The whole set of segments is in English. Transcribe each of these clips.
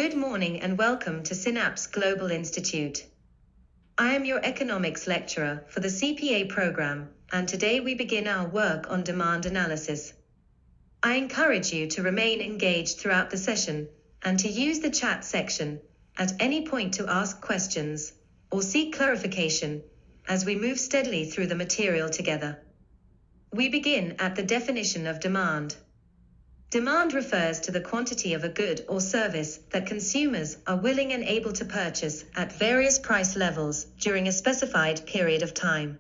Good morning and welcome to Synapse Global Institute. I am your economics lecturer for the CPA program, and today we begin our work on demand analysis. I encourage you to remain engaged throughout the session and to use the chat section at any point to ask questions or seek clarification as we move steadily through the material together. We begin at the definition of demand. Demand refers to the quantity of a good or service that consumers are willing and able to purchase at various price levels during a specified period of time.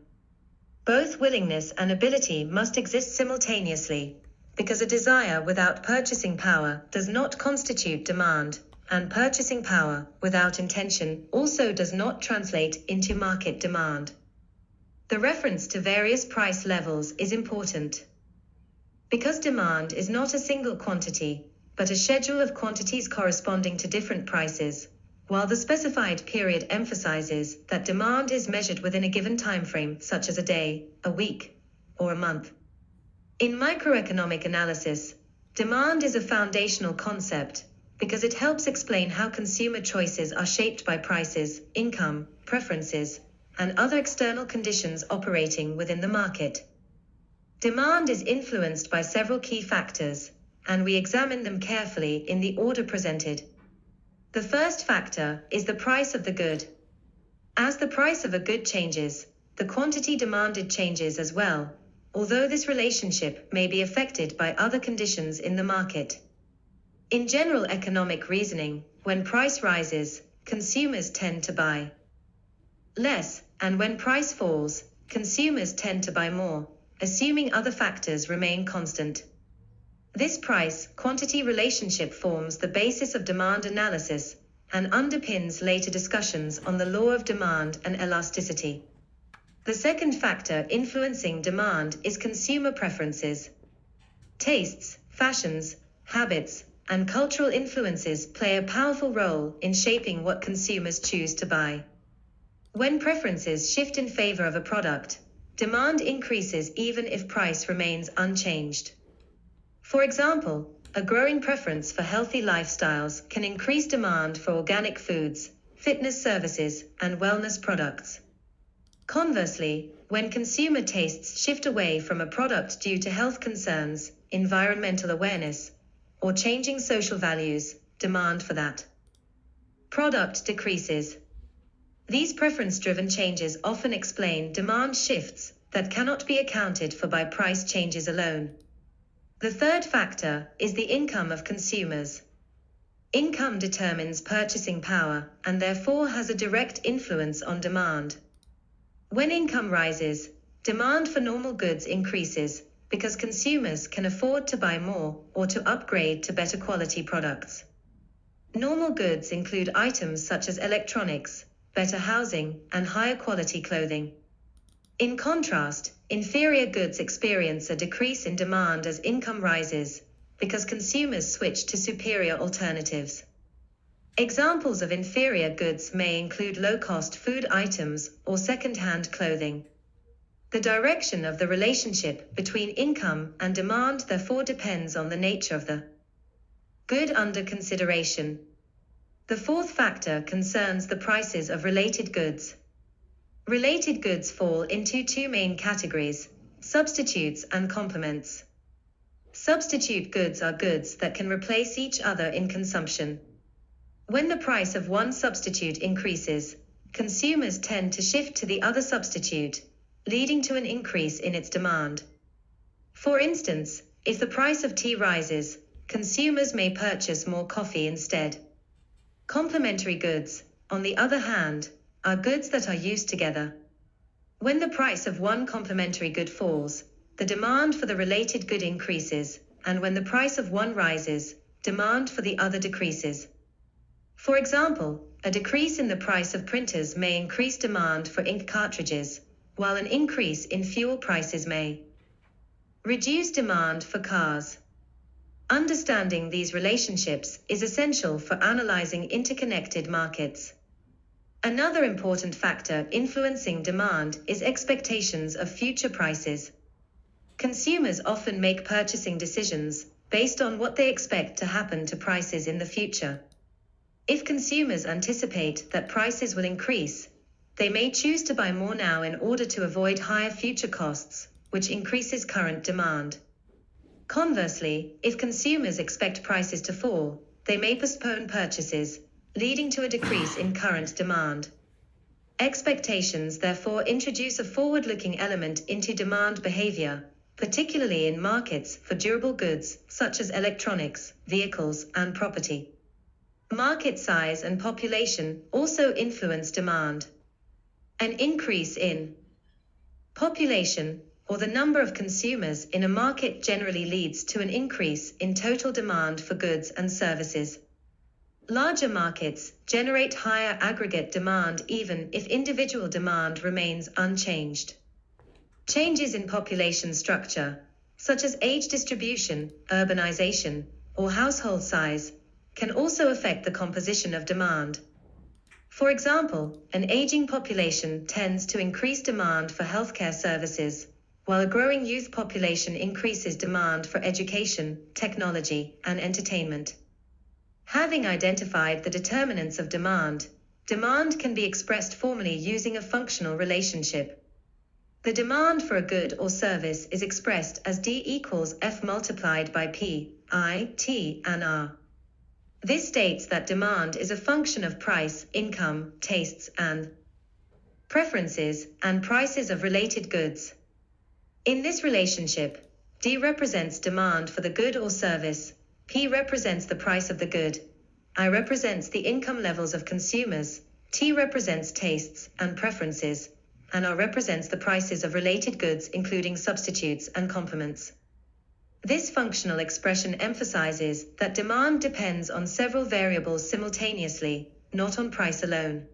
Both willingness and ability must exist simultaneously, because a desire without purchasing power does not constitute demand, and purchasing power without intention also does not translate into market demand. The reference to various price levels is important. Because demand is not a single quantity, but a schedule of quantities corresponding to different prices, while the specified period emphasizes that demand is measured within a given time frame, such as a day, a week, or a month. In microeconomic analysis, demand is a foundational concept because it helps explain how consumer choices are shaped by prices, income, preferences, and other external conditions operating within the market. Demand is influenced by several key factors, and we examine them carefully in the order presented. The first factor is the price of the good. As the price of a good changes, the quantity demanded changes as well, although this relationship may be affected by other conditions in the market. In general economic reasoning, when price rises, consumers tend to buy less, and when price falls, consumers tend to buy more, assuming other factors remain constant. This price-quantity relationship forms the basis of demand analysis and underpins later discussions on the law of demand and elasticity. The second factor influencing demand is consumer preferences. Tastes, fashions, habits, and cultural influences play a powerful role in shaping what consumers choose to buy. When preferences shift in favor of a product, demand increases even if price remains unchanged. For example, a growing preference for healthy lifestyles can increase demand for organic foods, fitness services, and wellness products. Conversely, when consumer tastes shift away from a product due to health concerns, environmental awareness, or changing social values, demand for that product decreases. These preference-driven changes often explain demand shifts that cannot be accounted for by price changes alone. The third factor is the income of consumers. Income determines purchasing power and therefore has a direct influence on demand. When income rises, demand for normal goods increases because consumers can afford to buy more or to upgrade to better quality products. Normal goods include items such as electronics, better housing, and higher quality clothing. In contrast, inferior goods experience a decrease in demand as income rises, because consumers switch to superior alternatives. Examples of inferior goods may include low-cost food items or second-hand clothing. The direction of the relationship between income and demand therefore depends on the nature of the good under consideration. The fourth factor concerns the prices of related goods. Related goods fall into two main categories: substitutes and complements. Substitute goods are goods that can replace each other in consumption. When the price of one substitute increases, consumers tend to shift to the other substitute, leading to an increase in its demand. For instance, if the price of tea rises, consumers may purchase more coffee instead. Complementary goods, on the other hand, are goods that are used together. When the price of one complementary good falls, the demand for the related good increases, and when the price of one rises, demand for the other decreases. For example, a decrease in the price of printers may increase demand for ink cartridges, while an increase in fuel prices may reduce demand for cars. Understanding these relationships is essential for analyzing interconnected markets. Another important factor influencing demand is expectations of future prices. Consumers often make purchasing decisions based on what they expect to happen to prices in the future. If consumers anticipate that prices will increase, they may choose to buy more now in order to avoid higher future costs, which increases current demand. Conversely, if consumers expect prices to fall, they may postpone purchases, leading to a decrease in current demand. Expectations therefore introduce a forward-looking element into demand behavior, particularly in markets for durable goods such as electronics, vehicles, and property. Market size and population also influence demand. An increase in population, or the number of consumers in a market, generally leads to an increase in total demand for goods and services. Larger markets generate higher aggregate demand even if individual demand remains unchanged. Changes in population structure, such as age distribution, urbanization, or household size, can also affect the composition of demand. For example, an aging population tends to increase demand for healthcare services, while a growing youth population increases demand for education, technology, and entertainment. Having identified the determinants of demand, demand can be expressed formally using a functional relationship. The demand for a good or service is expressed as D equals F multiplied by P, I, T, and R. This states that demand is a function of price, income, tastes, and preferences, and prices of related goods. In this relationship, D represents demand for the good or service, P represents the price of the good, I represents the income levels of consumers, T represents tastes and preferences, and R represents the prices of related goods including substitutes and complements. This functional expression emphasizes that demand depends on several variables simultaneously, not on price alone.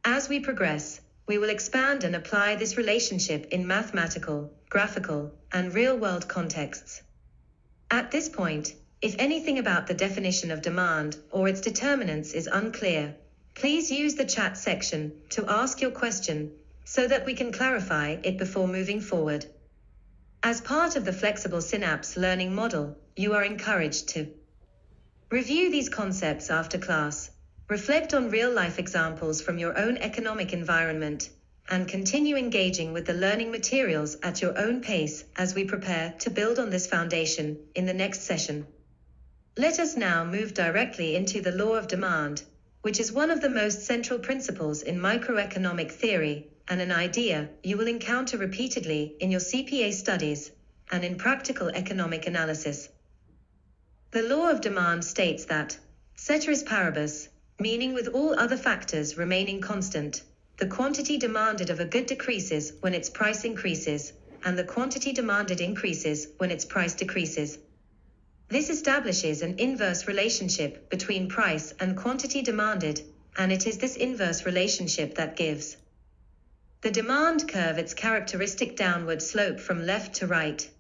As we progress, we will expand and apply this relationship in mathematical, graphical, and real-world contexts. At this point, if anything about the definition of demand or its determinants is unclear, please use the chat section to ask your question so that we can clarify it before moving forward. As part of the flexible Synapse learning model, you are encouraged to review these concepts after class, reflect on real-life examples from your own economic environment, and continue engaging with the learning materials at your own pace as we prepare to build on this foundation in the next session. Let us now move directly into the law of demand, which is one of the most central principles in microeconomic theory and an idea you will encounter repeatedly in your CPA studies and in practical economic analysis. The law of demand states that, ceteris paribus, meaning with all other factors remaining constant, the quantity demanded of a good decreases when its price increases, and the quantity demanded increases when its price decreases. This establishes an inverse relationship between price and quantity demanded, and it is this inverse relationship that gives the demand curve its characteristic downward slope from left to right.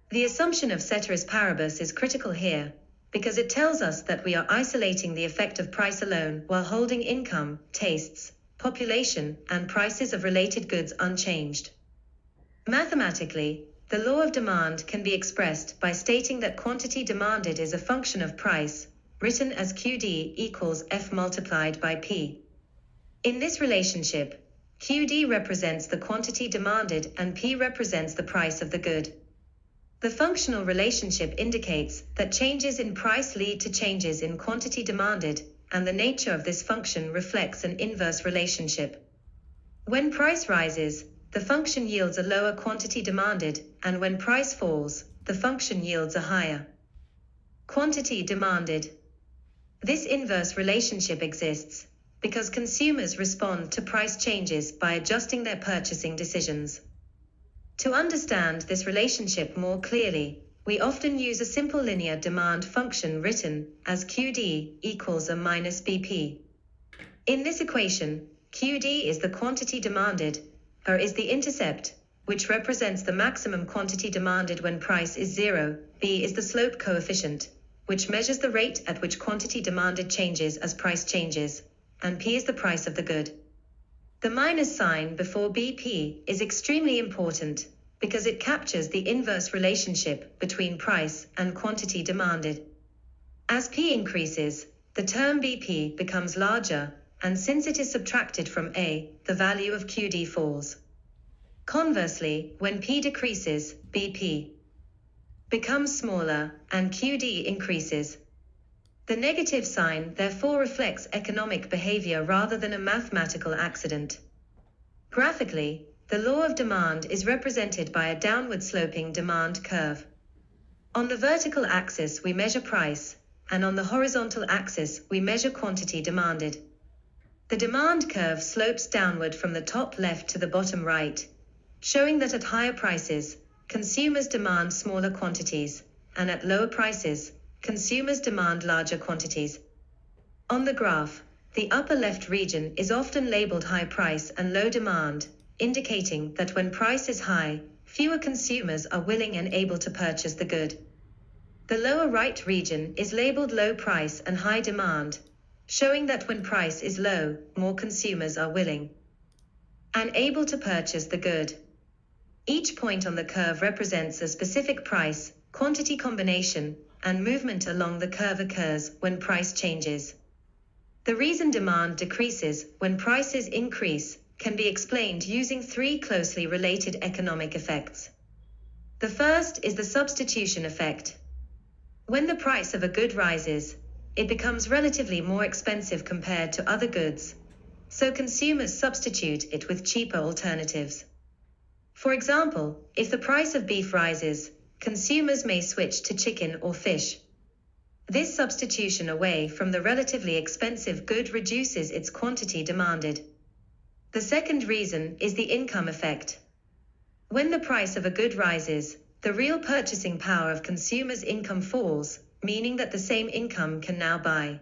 The assumption of ceteris paribus is critical here, because it tells us that we are isolating the effect of price alone while holding income, tastes, population, and prices of related goods unchanged. Mathematically, the law of demand can be expressed by stating that quantity demanded is a function of price, written as QD equals F multiplied by P. In this relationship, QD represents the quantity demanded and P represents the price of the good. The functional relationship indicates that changes in price lead to changes in quantity demanded, and the nature of this function reflects an inverse relationship. When price rises, the function yields a lower quantity demanded, and when price falls, the function yields a higher quantity demanded. This inverse relationship exists because consumers respond to price changes by adjusting their purchasing decisions. To understand this relationship more clearly, we often use a simple linear demand function written as QD equals A minus BP. In this equation, QD is the quantity demanded, or is the intercept, which represents the maximum quantity demanded when price is 0, B is the slope coefficient, which measures the rate at which quantity demanded changes as price changes, and P is the price of the good. The minus sign before BP is extremely important because it captures the inverse relationship between price and quantity demanded. As P increases, the term BP becomes larger, and since it is subtracted from A, the value of QD falls. Conversely, when P decreases, BP becomes smaller, and QD increases. The negative sign therefore reflects economic behavior rather than a mathematical accident. Graphically, the law of demand is represented by a downward-sloping demand curve. On the vertical axis we measure price, and on the horizontal axis we measure quantity demanded. The demand curve slopes downward from the top left to the bottom right, showing that at higher prices, consumers demand smaller quantities, and at lower prices, consumers demand larger quantities. On the graph, the upper left region is often labeled high price and low demand, indicating that when price is high, fewer consumers are willing and able to purchase the good. The lower right region is labeled low price and high demand, showing that when price is low, more consumers are willing and able to purchase the good. Each point on the curve represents a specific price, quantity combination, and movement along the curve occurs when price changes. The reason demand decreases when prices increase can be explained using three closely related economic effects. The first is the substitution effect. When the price of a good rises, it becomes relatively more expensive compared to other goods, so consumers substitute it with cheaper alternatives. For example, if the price of beef rises, consumers may switch to chicken or fish. This substitution away from the relatively expensive good reduces its quantity demanded. The second reason is the income effect. When the price of a good rises, the real purchasing power of consumers' income falls, meaning that the same income can now buy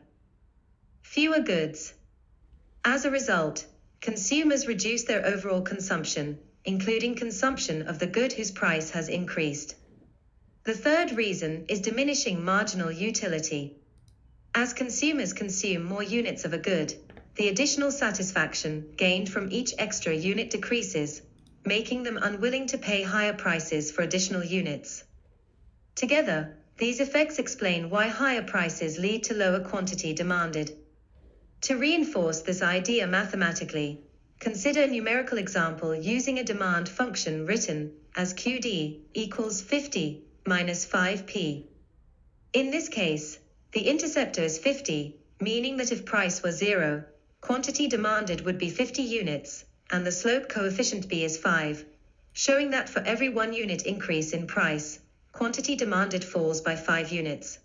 fewer goods. As a result, consumers reduce their overall consumption, including consumption of the good whose price has increased. The third reason is diminishing marginal utility. As consumers consume more units of a good, the additional satisfaction gained from each extra unit decreases, making them unwilling to pay higher prices for additional units. Together, these effects explain why higher prices lead to lower quantity demanded. To reinforce this idea mathematically, consider a numerical example using a demand function written as QD equals 50 minus 5p. In this case, the interceptor is 50, meaning that if price were 0, quantity demanded would be 50 units, and the slope coefficient b is 5, showing that for every 1 unit increase in price, quantity demanded falls by 5 units.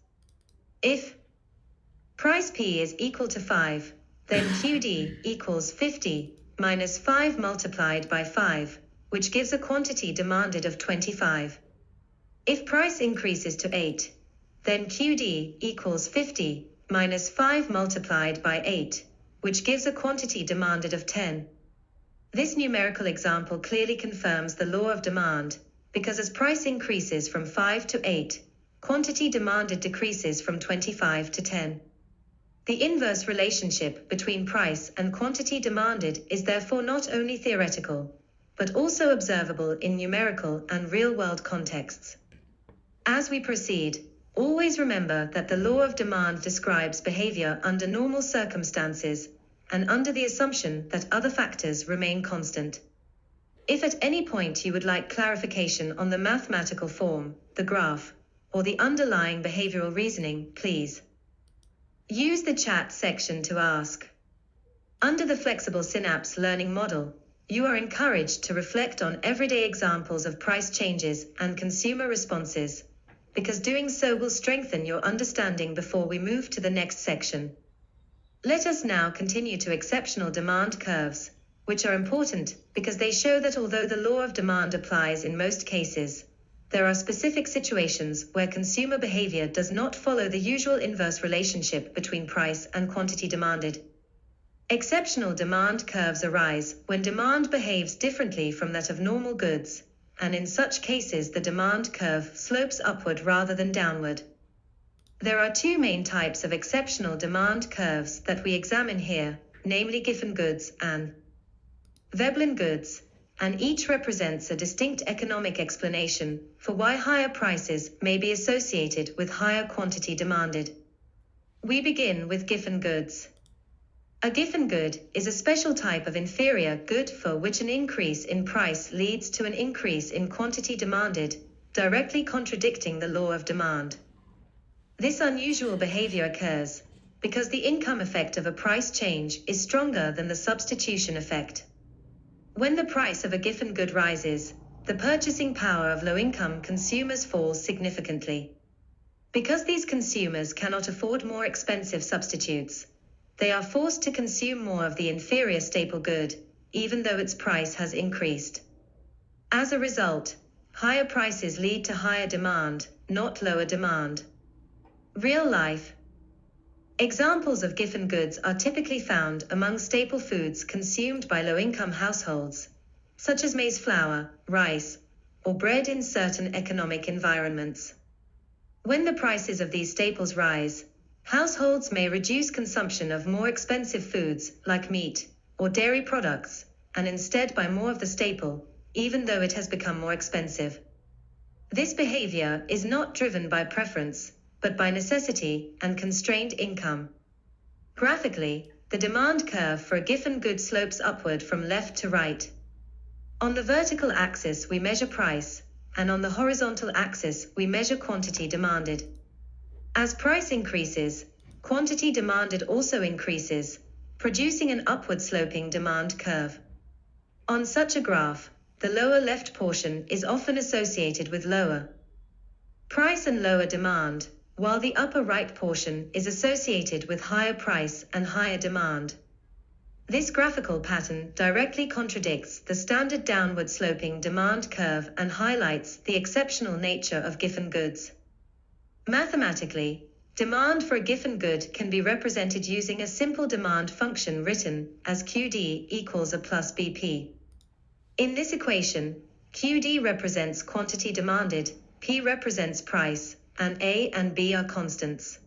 If price p is equal to 5, then QD equals 50 minus 5 multiplied by 5, which gives a quantity demanded of 25. If price increases to 8, then QD equals 50 minus 5 multiplied by 8, which gives a quantity demanded of 10. This numerical example clearly confirms the law of demand, because as price increases from 5 to 8, quantity demanded decreases from 25 to 10. The inverse relationship between price and quantity demanded is therefore not only theoretical, but also observable in numerical and real-world contexts. As we proceed, always remember that the law of demand describes behavior under normal circumstances and under the assumption that other factors remain constant. If at any point you would like clarification on the mathematical form, the graph, or the underlying behavioral reasoning, please use the chat section to ask. Under the flexible Synapse learning model, you are encouraged to reflect on everyday examples of price changes and consumer responses, because doing so will strengthen your understanding before we move to the next section. Let us now continue to exceptional demand curves, which are important because they show that although the law of demand applies in most cases, there are specific situations where consumer behavior does not follow the usual inverse relationship between price and quantity demanded. Exceptional demand curves arise when demand behaves differently from that of normal goods, and in such cases the demand curve slopes upward rather than downward. There are two main types of exceptional demand curves that we examine here, namely Giffen goods and Veblen goods, and each represents a distinct economic explanation for why higher prices may be associated with higher quantity demanded. We begin with giffen goods. A giffen good is a special type of inferior good for which an increase in price leads to an increase in quantity demanded, directly contradicting the law of demand. This unusual behavior occurs because the income effect of a price change is stronger than the substitution effect. When the price of a giffen good rises, the purchasing power of low-income consumers falls significantly. Because these consumers cannot afford more expensive substitutes, they are forced to consume more of the inferior staple good, even though its price has increased. As a result, higher prices lead to higher demand, not lower demand. Real life examples of giffen goods are typically found among staple foods consumed by low-income households, such as maize flour, rice, or bread in certain economic environments. When the prices of these staples rise, households may reduce consumption of more expensive foods like meat or dairy products and instead buy more of the staple, even though it has become more expensive. This behavior is not driven by preference, but by necessity and constrained income. Graphically, the demand curve for a giffen good slopes upward from left to right. On the vertical axis, we measure price, and on the horizontal axis, we measure quantity demanded. As price increases, quantity demanded also increases, producing an upward sloping demand curve. On such a graph, the lower left portion is often associated with lower price and lower demand, while the upper right portion is associated with higher price and higher demand. This graphical pattern directly contradicts the standard downward sloping demand curve and highlights the exceptional nature of giffen goods. Mathematically, demand for a giffen good can be represented using a simple demand function written as QD equals A plus BP. In this equation, QD represents quantity demanded, P represents price, and A and B are constants.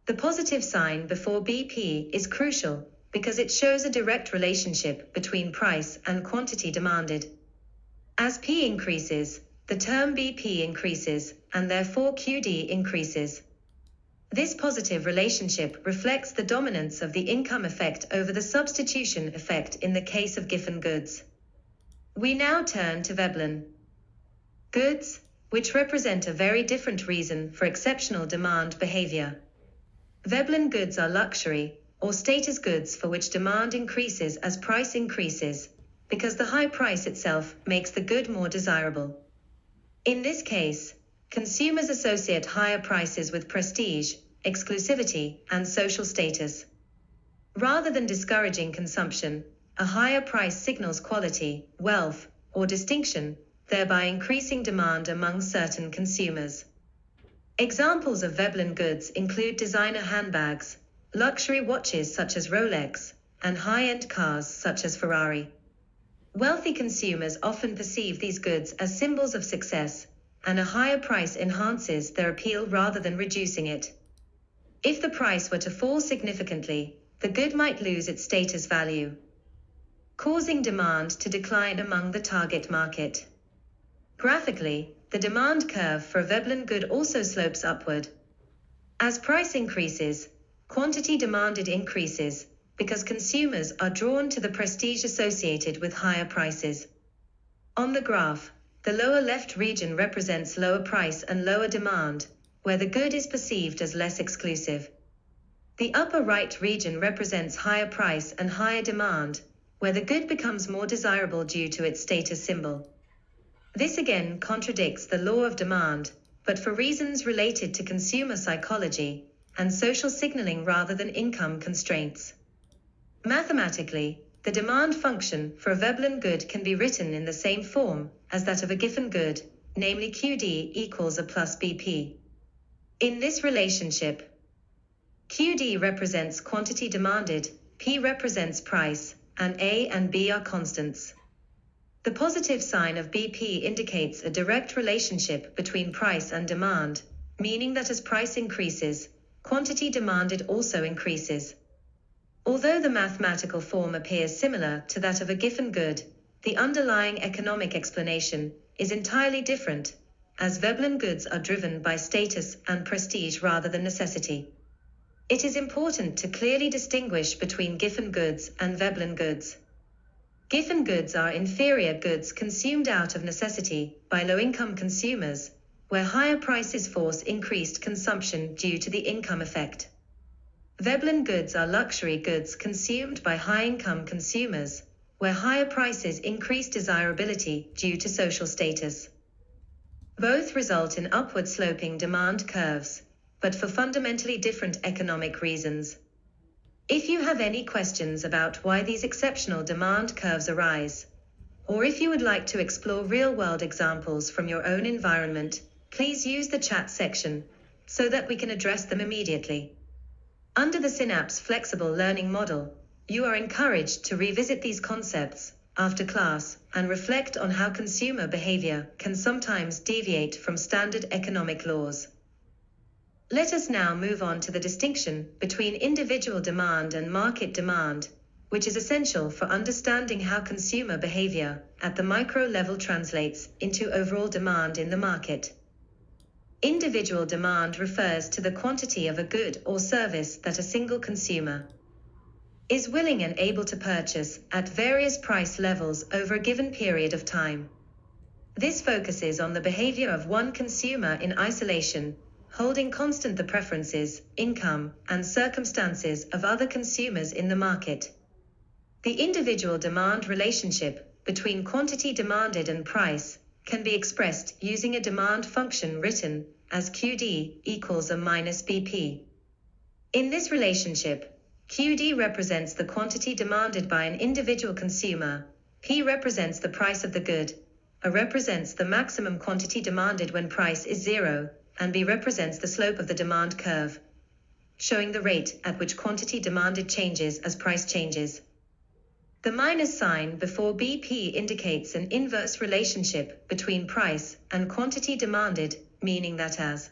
The positive sign before BP is crucial because it shows a direct relationship between price and quantity demanded. As P increases, the term BP increases, and therefore QD increases. This positive relationship reflects the dominance of the income effect over the substitution effect in the case of giffen goods. We now turn to Veblen goods, which represent a very different reason for exceptional demand behavior. Veblen goods are luxury or status goods for which demand increases as price increases, because the high price itself makes the good more desirable. In this case, consumers associate higher prices with prestige, exclusivity, and social status. Rather than discouraging consumption, a higher price signals quality, wealth, or distinction, thereby increasing demand among certain consumers. Examples of Veblen goods include designer handbags, luxury watches such as Rolex, and high-end cars such as Ferrari. Wealthy consumers often perceive these goods as symbols of success, and a higher price enhances their appeal rather than reducing it. If the price were to fall significantly, the good might lose its status value, causing demand to decline among the target market. Graphically, the demand curve for a Veblen good also slopes upward. As price increases, quantity demanded increases, because consumers are drawn to the prestige associated with higher prices. On the graph, the lower left region represents lower price and lower demand, where the good is perceived as less exclusive. The upper right region represents higher price and higher demand, where the good becomes more desirable due to its status symbol. This again contradicts the law of demand, but for reasons related to consumer psychology and social signaling rather than income constraints. Mathematically, the demand function for a Veblen good can be written in the same form as that of a giffen good, namely QD equals A plus BP. In this relationship, QD represents quantity demanded, P represents price, and A and B are constants. The positive sign of BP indicates a direct relationship between price and demand, meaning that as price increases, quantity demanded also increases. Although the mathematical form appears similar to that of a giffen good, the underlying economic explanation is entirely different, as Veblen goods are driven by status and prestige rather than necessity. It is important to clearly distinguish between giffen goods and Veblen goods. Giffen goods are inferior goods consumed out of necessity by low-income consumers, where higher prices force increased consumption due to the income effect. Veblen goods are luxury goods consumed by high-income consumers, where higher prices increase desirability due to social status. Both result in upward-sloping demand curves, but for fundamentally different economic reasons. If you have any questions about why these exceptional demand curves arise, or if you would like to explore real-world examples from your own environment, please use the chat section so that we can address them immediately. Under the Synapse Flexible Learning Model, you are encouraged to revisit these concepts after class and reflect on how consumer behavior can sometimes deviate from standard economic laws. Let us now move on to the distinction between individual demand and market demand, which is essential for understanding how consumer behavior at the micro level translates into overall demand in the market. Individual demand refers to the quantity of a good or service that a single consumer is willing and able to purchase at various price levels over a given period of time. This focuses on the behavior of one consumer in isolation, holding constant the preferences, income, and circumstances of other consumers in the market. The individual demand relationship between quantity demanded and price can be expressed using a demand function written as QD equals A minus BP. In this relationship, QD represents the quantity demanded by an individual consumer, P represents the price of the good, A represents the maximum quantity demanded when price is zero, and B represents the slope of the demand curve, showing the rate at which quantity demanded changes as price changes. The minus sign before BP indicates an inverse relationship between price and quantity demanded, meaning that as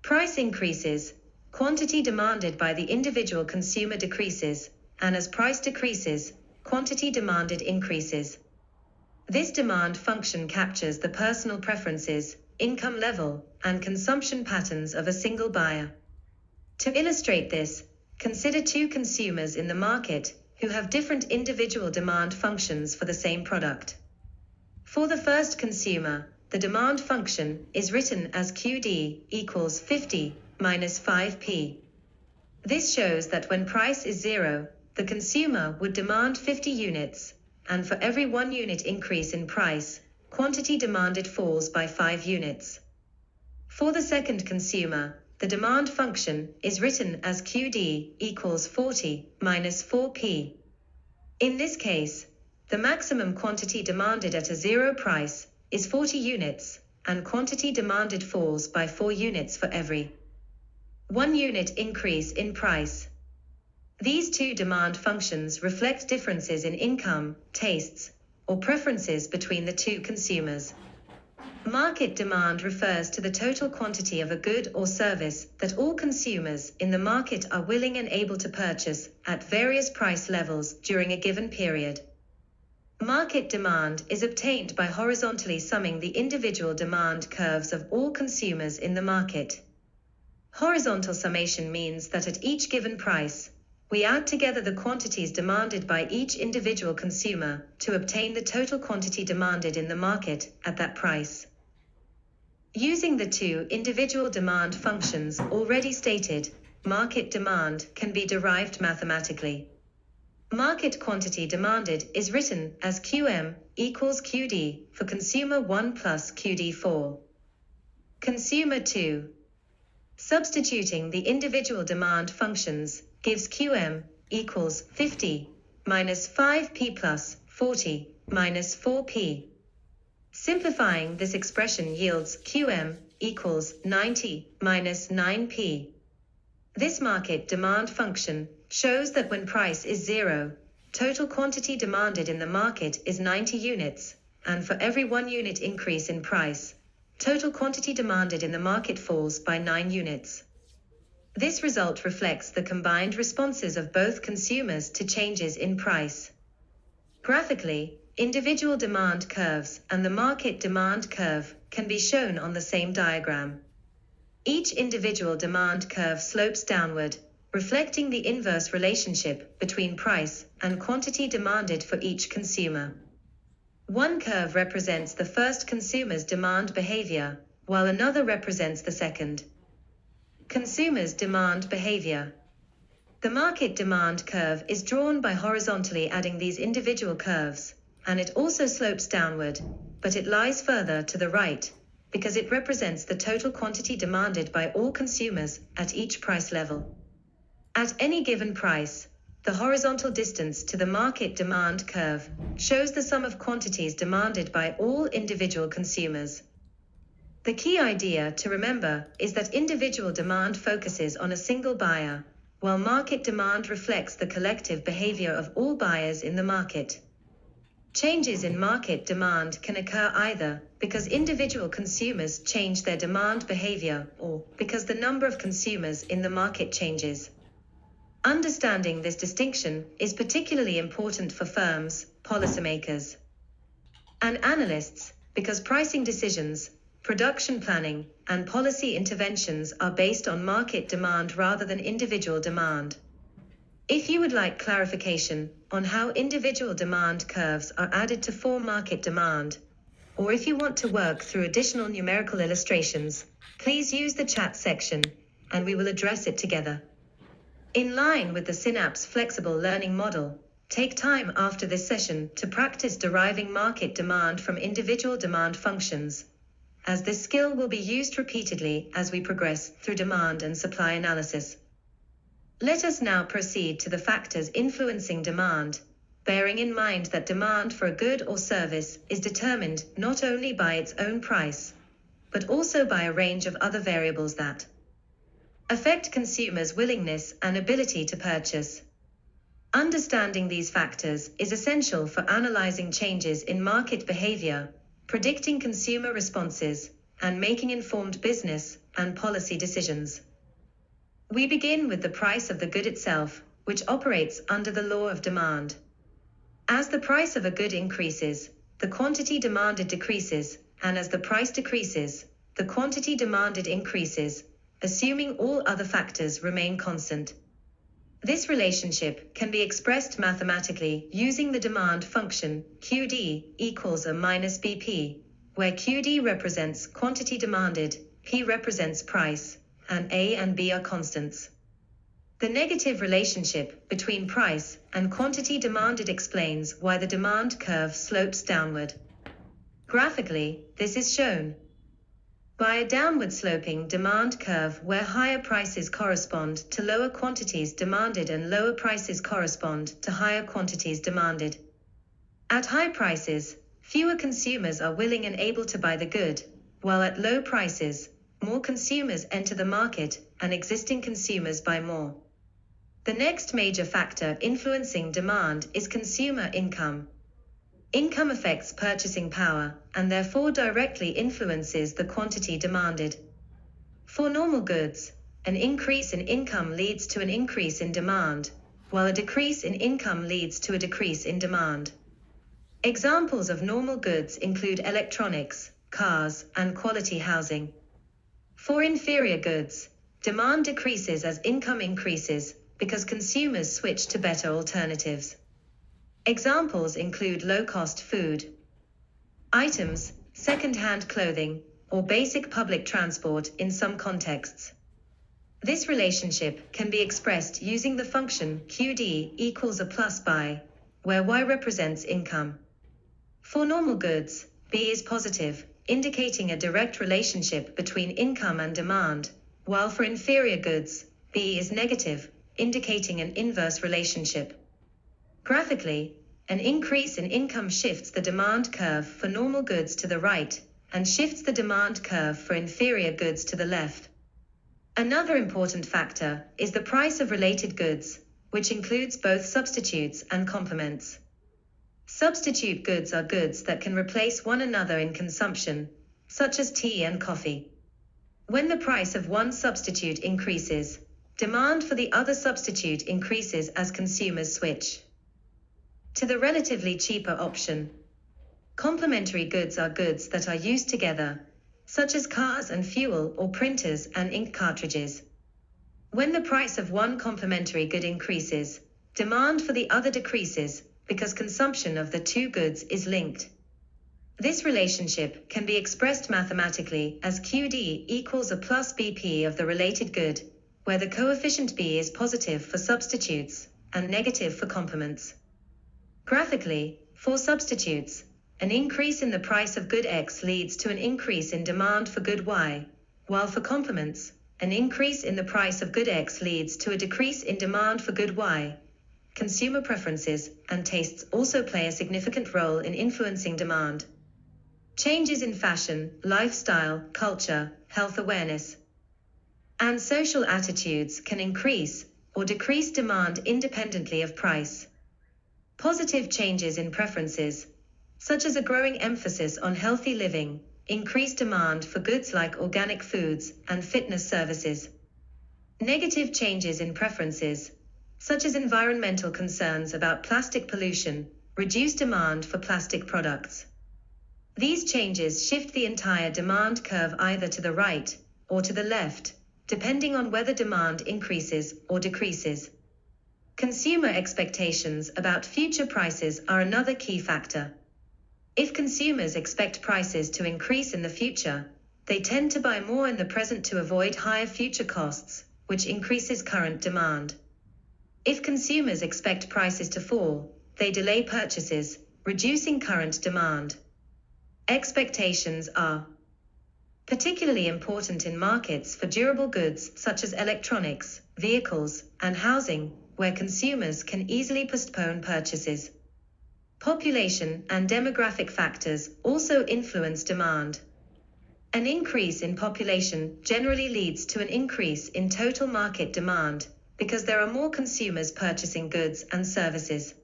price increases, quantity demanded by the individual consumer decreases, and as price decreases, quantity demanded increases. This demand function captures the personal preferences, income level, and consumption patterns of a single buyer. To illustrate this, consider two consumers in the market who have different individual demand functions for the same product. For the first consumer, the demand function is written as QD equals 50 minus 5p. This shows that when price is zero, the consumer would demand 50 units, and for every 1 unit increase in price, quantity demanded falls by 5 units. For the second consumer, the demand function is written as QD equals 40 minus 4p. In this case, the maximum quantity demanded at a zero price is 40 units, and quantity demanded falls by 4 units for every 1 unit increase in price. These two demand functions reflect differences in income, tastes, or preferences between the two consumers. Market demand refers to the total quantity of a good or service that all consumers in the market are willing and able to purchase at various price levels during a given period. Market demand is obtained by horizontally summing the individual demand curves of all consumers in the market. Horizontal summation means that at each given price, we add together the quantities demanded by each individual consumer to obtain the total quantity demanded in the market at that price. Using the two individual demand functions already stated, market demand can be derived mathematically. Market quantity demanded is written as QM equals QD for consumer 1 plus QD4. Consumer 2. Substituting the individual demand functions gives QM equals 50 minus 5p plus 40 minus 4p. Simplifying this expression yields QM equals 90 minus 9p. This market demand function shows that when price is zero, total quantity demanded in the market is 90 units, and for every 1 unit increase in price, total quantity demanded in the market falls by 9 units. This result reflects the combined responses of both consumers to changes in price. Graphically, individual demand curves and the market demand curve can be shown on the same diagram. Each individual demand curve slopes downward, reflecting the inverse relationship between price and quantity demanded for each consumer. One curve represents the first consumer's demand behavior, while another represents the second. Consumers' demand behavior. The market demand curve is drawn by horizontally adding these individual curves, and it also slopes downward, but it lies further to the right, because it represents the total quantity demanded by all consumers at each price level. At any given price, the horizontal distance to the market demand curve shows the sum of quantities demanded by all individual consumers. The key idea to remember is that individual demand focuses on a single buyer, while market demand reflects the collective behavior of all buyers in the market. Changes in market demand can occur either because individual consumers change their demand behavior or because the number of consumers in the market changes. Understanding this distinction is particularly important for firms, policymakers, and analysts because pricing decisions, production planning, and policy interventions are based on market demand rather than individual demand. If you would like clarification on how individual demand curves are added to form market demand, or if you want to work through additional numerical illustrations, please use the chat section, and we will address it together. In line with the Synapse flexible learning model, take time after this session to practice deriving market demand from individual demand functions, as this skill will be used repeatedly as we progress through demand and supply analysis. Let us now proceed to the factors influencing demand, bearing in mind that demand for a good or service is determined not only by its own price, but also by a range of other variables that affect consumers' willingness and ability to purchase. Understanding these factors is essential for analyzing changes in market behavior, predicting consumer responses, and making informed business and policy decisions. We begin with the price of the good itself, which operates under the law of demand. As the price of a good increases, the quantity demanded decreases, and as the price decreases, the quantity demanded increases, assuming all other factors remain constant. This relationship can be expressed mathematically using the demand function QD equals A minus BP, where QD represents quantity demanded, P represents price, and A and B are constants. The negative relationship between price and quantity demanded explains why the demand curve slopes downward. Graphically, this is shown by a downward sloping demand curve where higher prices correspond to lower quantities demanded and lower prices correspond to higher quantities demanded. At high prices, fewer consumers are willing and able to buy the good, while at low prices, more consumers enter the market and existing consumers buy more. The next major factor influencing demand is consumer income. Income affects purchasing power and therefore directly influences the quantity demanded. For normal goods, an increase in income leads to an increase in demand, while a decrease in income leads to a decrease in demand. Examples of normal goods include electronics, cars, and quality housing. For inferior goods, demand decreases as income increases because consumers switch to better alternatives. Examples include low-cost food items, second-hand clothing, or basic public transport in some contexts. This relationship can be expressed using the function QD equals A plus by, where Y represents income. For normal goods, B is positive, indicating a direct relationship between income and demand, while for inferior goods, B is negative, indicating an inverse relationship. Graphically, an increase in income shifts the demand curve for normal goods to the right and shifts the demand curve for inferior goods to the left. Another important factor is the price of related goods, which includes both substitutes and complements. Substitute goods are goods that can replace one another in consumption, such as tea and coffee. When the price of one substitute increases, demand for the other substitute increases as consumers switch to the relatively cheaper option. Complementary goods are goods that are used together, such as cars and fuel or printers and ink cartridges. When the price of one complementary good increases, demand for the other decreases because consumption of the two goods is linked. This relationship can be expressed mathematically as QD equals a plus BP of the related good, where the coefficient B is positive for substitutes and negative for complements. Graphically, for substitutes, an increase in the price of good X leads to an increase in demand for good Y, while for complements, an increase in the price of good X leads to a decrease in demand for good Y. Consumer preferences and tastes also play a significant role in influencing demand. Changes in fashion, lifestyle, culture, health awareness, and social attitudes can increase or decrease demand independently of price. Positive changes in preferences, such as a growing emphasis on healthy living, increase demand for goods like organic foods and fitness services. Negative changes in preferences, such as environmental concerns about plastic pollution, reduce demand for plastic products. These changes shift the entire demand curve either to the right or to the left, depending on whether demand increases or decreases. Consumer expectations about future prices are another key factor. If consumers expect prices to increase in the future, they tend to buy more in the present to avoid higher future costs, which increases current demand. If consumers expect prices to fall, they delay purchases, reducing current demand. Expectations are particularly important in markets for durable goods such as electronics, vehicles, and housing, where consumers can easily postpone purchases. Population and demographic factors also influence demand. An increase in population generally leads to an increase in total market demand because there are more consumers purchasing goods and services.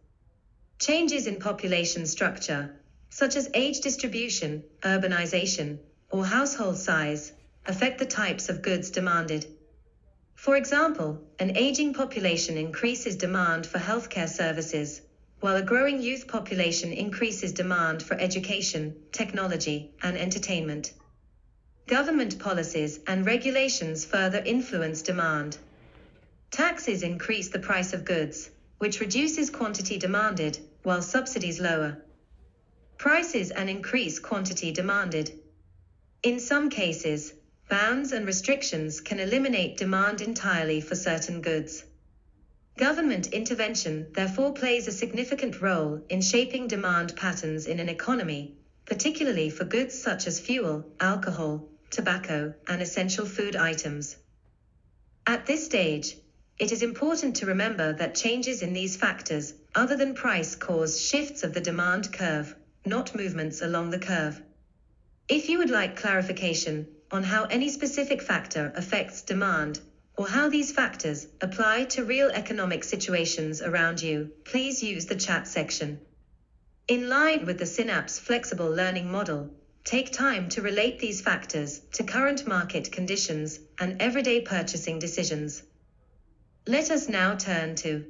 Changes in population structure, such as age distribution, urbanization, or household size, affect the types of goods demanded. For example, an aging population increases demand for healthcare services, while a growing youth population increases demand for education, technology, and entertainment. Government policies and regulations further influence demand. Taxes increase the price of goods, which reduces quantity demanded, while subsidies lower prices and increase quantity demanded. In some cases, bans and restrictions can eliminate demand entirely for certain goods. Government intervention therefore plays a significant role in shaping demand patterns in an economy, particularly for goods such as fuel, alcohol, tobacco, and essential food items. At this stage, it is important to remember that changes in these factors, other than price, cause shifts of the demand curve, not movements along the curve. If you would like clarification on how any specific factor affects demand, or how these factors apply to real economic situations around you, please use the chat section. In line with the Synapse flexible learning model, take time to relate these factors to current market conditions and everyday purchasing decisions. Let us now turn to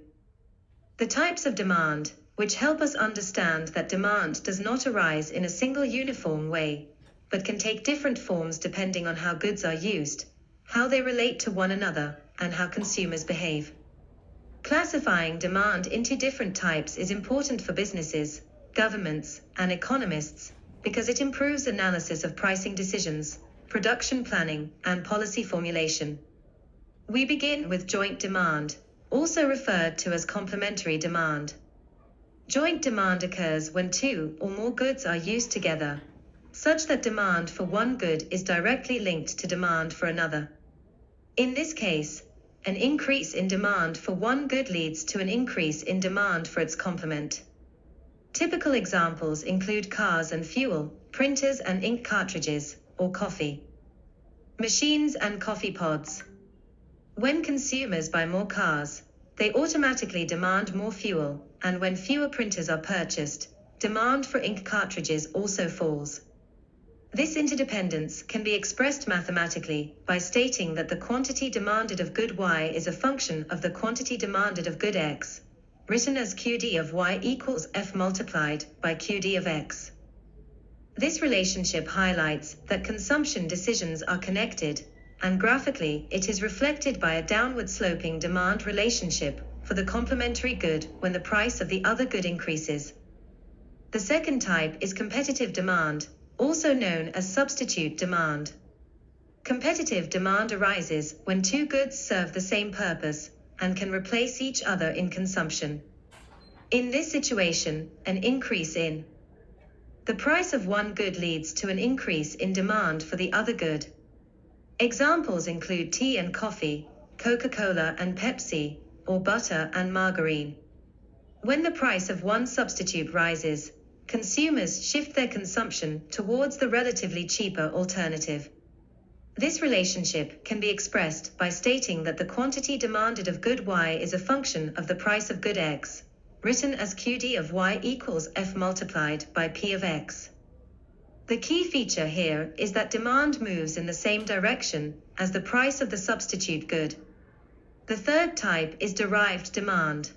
the types of demand, which help us understand that demand does not arise in a single uniform way, but can take different forms depending on how goods are used, how they relate to one another, and how consumers behave. Classifying demand into different types is important for businesses, governments, and economists because it improves analysis of pricing decisions, production planning, and policy formulation. We begin with joint demand, also referred to as complementary demand. Joint demand occurs when two or more goods are used together, such that demand for one good is directly linked to demand for another. In this case, an increase in demand for one good leads to an increase in demand for its complement. Typical examples include cars and fuel, printers and ink cartridges, or coffee machines and coffee pods. When consumers buy more cars, they automatically demand more fuel, and when fewer printers are purchased, demand for ink cartridges also falls. This interdependence can be expressed mathematically by stating that the quantity demanded of good Y is a function of the quantity demanded of good X, written as QD of Y equals F multiplied by QD of X. This relationship highlights that consumption decisions are connected, and graphically it is reflected by a downward sloping demand relationship for the complementary good when the price of the other good increases. The second type is competitive demand, also known as substitute demand. Competitive demand arises when two goods serve the same purpose and can replace each other in consumption. In this situation, an increase in the price of one good leads to an increase in demand for the other good. Examples include tea and coffee, Coca-Cola and Pepsi, or butter and margarine. When the price of one substitute rises, consumers shift their consumption towards the relatively cheaper alternative. This relationship can be expressed by stating that the quantity demanded of good Y is a function of the price of good X, written as QD of Y equals F multiplied by P of X. The key feature here is that demand moves in the same direction as the price of the substitute good. The third type is derived demand.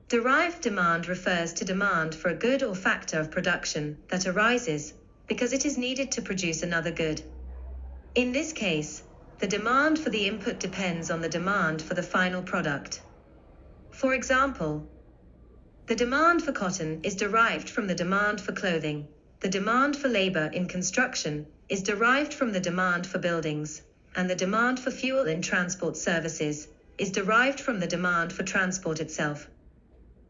Derived demand refers to demand for a good or factor of production that arises because it is needed to produce another good. In this case, the demand for the input depends on the demand for the final product. For example, the demand for cotton is derived from the demand for clothing. The demand for labor in construction is derived from the demand for buildings, and the demand for fuel in transport services is derived from the demand for transport itself.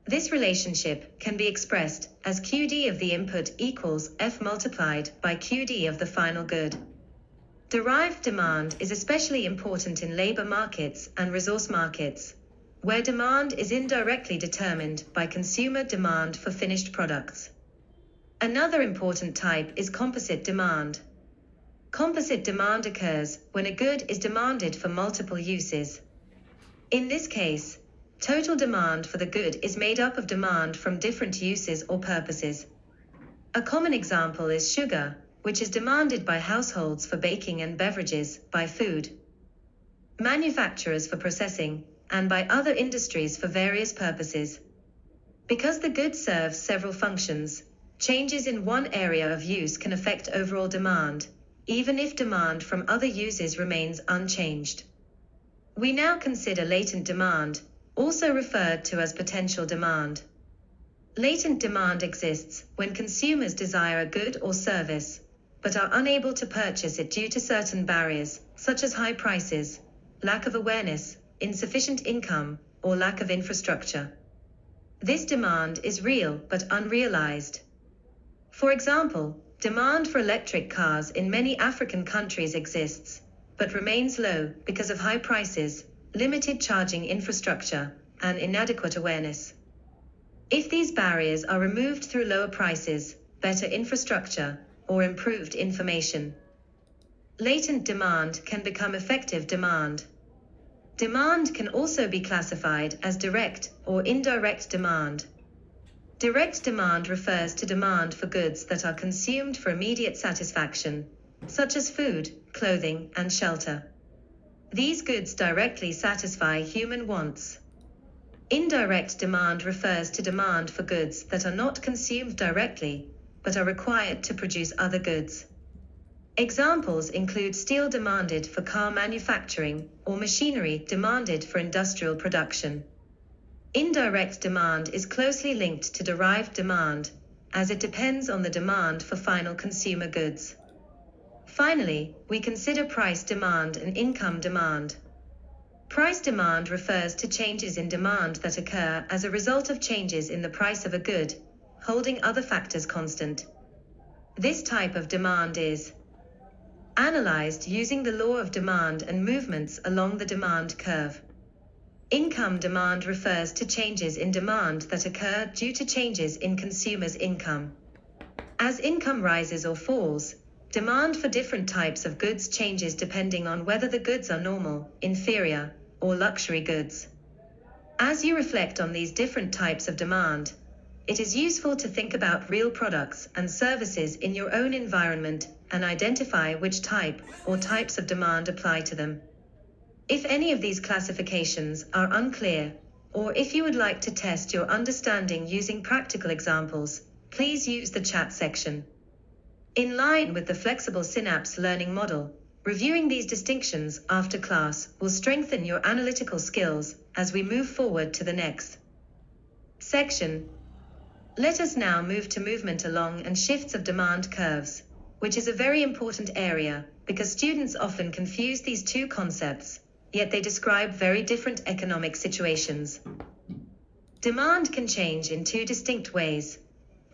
This relationship can be expressed as QD of the input equals F multiplied by QD of the final good. Derived demand is especially important in labor markets and resource markets, where demand is indirectly determined by consumer demand for finished products. Another important type is composite demand. Composite demand occurs when a good is demanded for multiple uses. In this case, total demand for the good is made up of demand from different uses or purposes. A common example is sugar, which is demanded by households for baking and beverages, by food manufacturers for processing, and by other industries for various purposes. Because the good serves several functions, changes in one area of use can affect overall demand, even if demand from other uses remains unchanged. We now consider latent demand, also referred to as potential demand. Latent demand exists when consumers desire a good or service, but are unable to purchase it due to certain barriers, such as high prices, lack of awareness, insufficient income, or lack of infrastructure. This demand is real but unrealized. For example, demand for electric cars in many African countries exists, but remains low because of high prices, limited charging infrastructure, and inadequate awareness. If these barriers are removed through lower prices, better infrastructure, or improved information, latent demand can become effective demand. Demand can also be classified as direct or indirect demand. Direct demand refers to demand for goods that are consumed for immediate satisfaction, such as food, clothing, and shelter. These goods directly satisfy human wants. Indirect demand refers to demand for goods that are not consumed directly, but are required to produce other goods. Examples include steel demanded for car manufacturing or machinery demanded for industrial production. Indirect demand is closely linked to derived demand, as it depends on the demand for final consumer goods. Finally, we consider price demand and income demand. Price demand refers to changes in demand that occur as a result of changes in the price of a good, holding other factors constant. This type of demand is analyzed using the law of demand and movements along the demand curve. Income demand refers to changes in demand that occur due to changes in consumers' income. As income rises or falls, demand for different types of goods changes depending on whether the goods are normal, inferior, or luxury goods. As you reflect on these different types of demand, it is useful to think about real products and services in your own environment and identify which type or types of demand apply to them. If any of these classifications are unclear, or if you would like to test your understanding using practical examples, please use the chat section. In line with the flexible Synapse learning model, Reviewing these distinctions after class will strengthen your analytical skills as we move forward to the next section. Let us now move to movement along and shifts of demand curves, which is a very important area because students often confuse these two concepts, yet they describe very different economic situations. Demand can change in two distinct ways,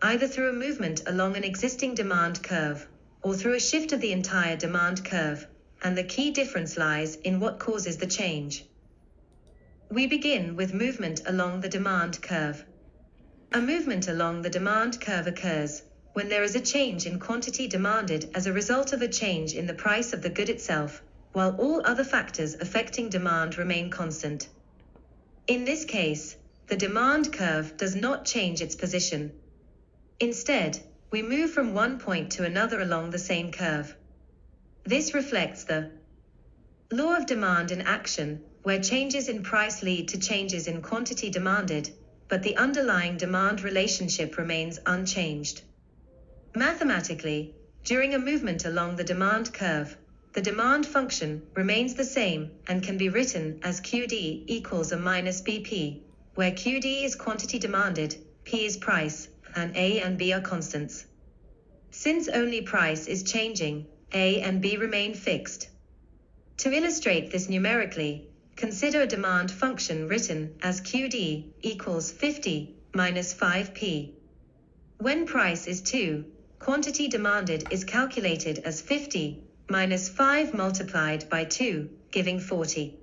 either through a movement along an existing demand curve or through a shift of the entire demand curve, and the key difference lies in what causes the change. We begin with movement along the demand curve. A movement along the demand curve occurs when there is a change in quantity demanded as a result of a change in the price of the good itself, while all other factors affecting demand remain constant. In this case, the demand curve does not change its position. Instead, we move from one point to another along the same curve. This reflects the law of demand in action, where changes in price lead to changes in quantity demanded, but the underlying demand relationship remains unchanged. Mathematically, during a movement along the demand curve, the demand function remains the same and can be written as QD equals A minus BP, where QD is quantity demanded, P is price, and A and B are constants. Since only price is changing, A and B remain fixed. To illustrate this numerically, consider a demand function written as QD equals 50 minus 5P. When price is 2, quantity demanded is calculated as 50 minus 5 multiplied by 2, giving 40.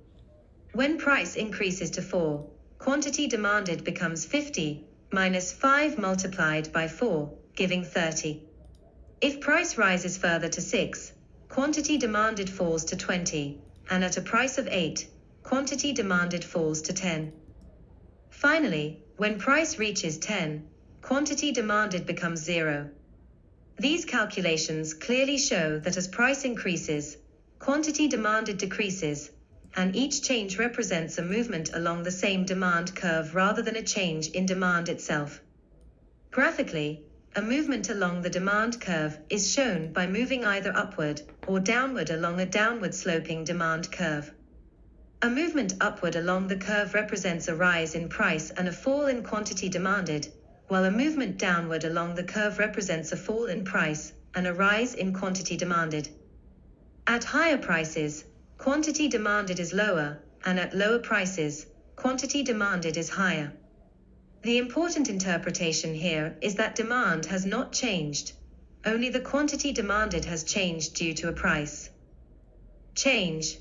When price increases to 4, quantity demanded becomes 50 minus 5 multiplied by 4, giving 30. If price rises further to 6, quantity demanded falls to 20, and at a price of 8, quantity demanded falls to 10. Finally, when price reaches 10, quantity demanded becomes 0. These calculations clearly show that as price increases, quantity demanded decreases, and each change represents a movement along the same demand curve rather than a change in demand itself. Graphically, a movement along the demand curve is shown by moving either upward or downward along a downward sloping demand curve. A movement upward along the curve represents a rise in price and a fall in quantity demanded, while a movement downward along the curve represents a fall in price and a rise in quantity demanded. At higher prices, quantity demanded is lower, and at lower prices, quantity demanded is higher. The important interpretation here is that demand has not changed, only the quantity demanded has changed due to a price change.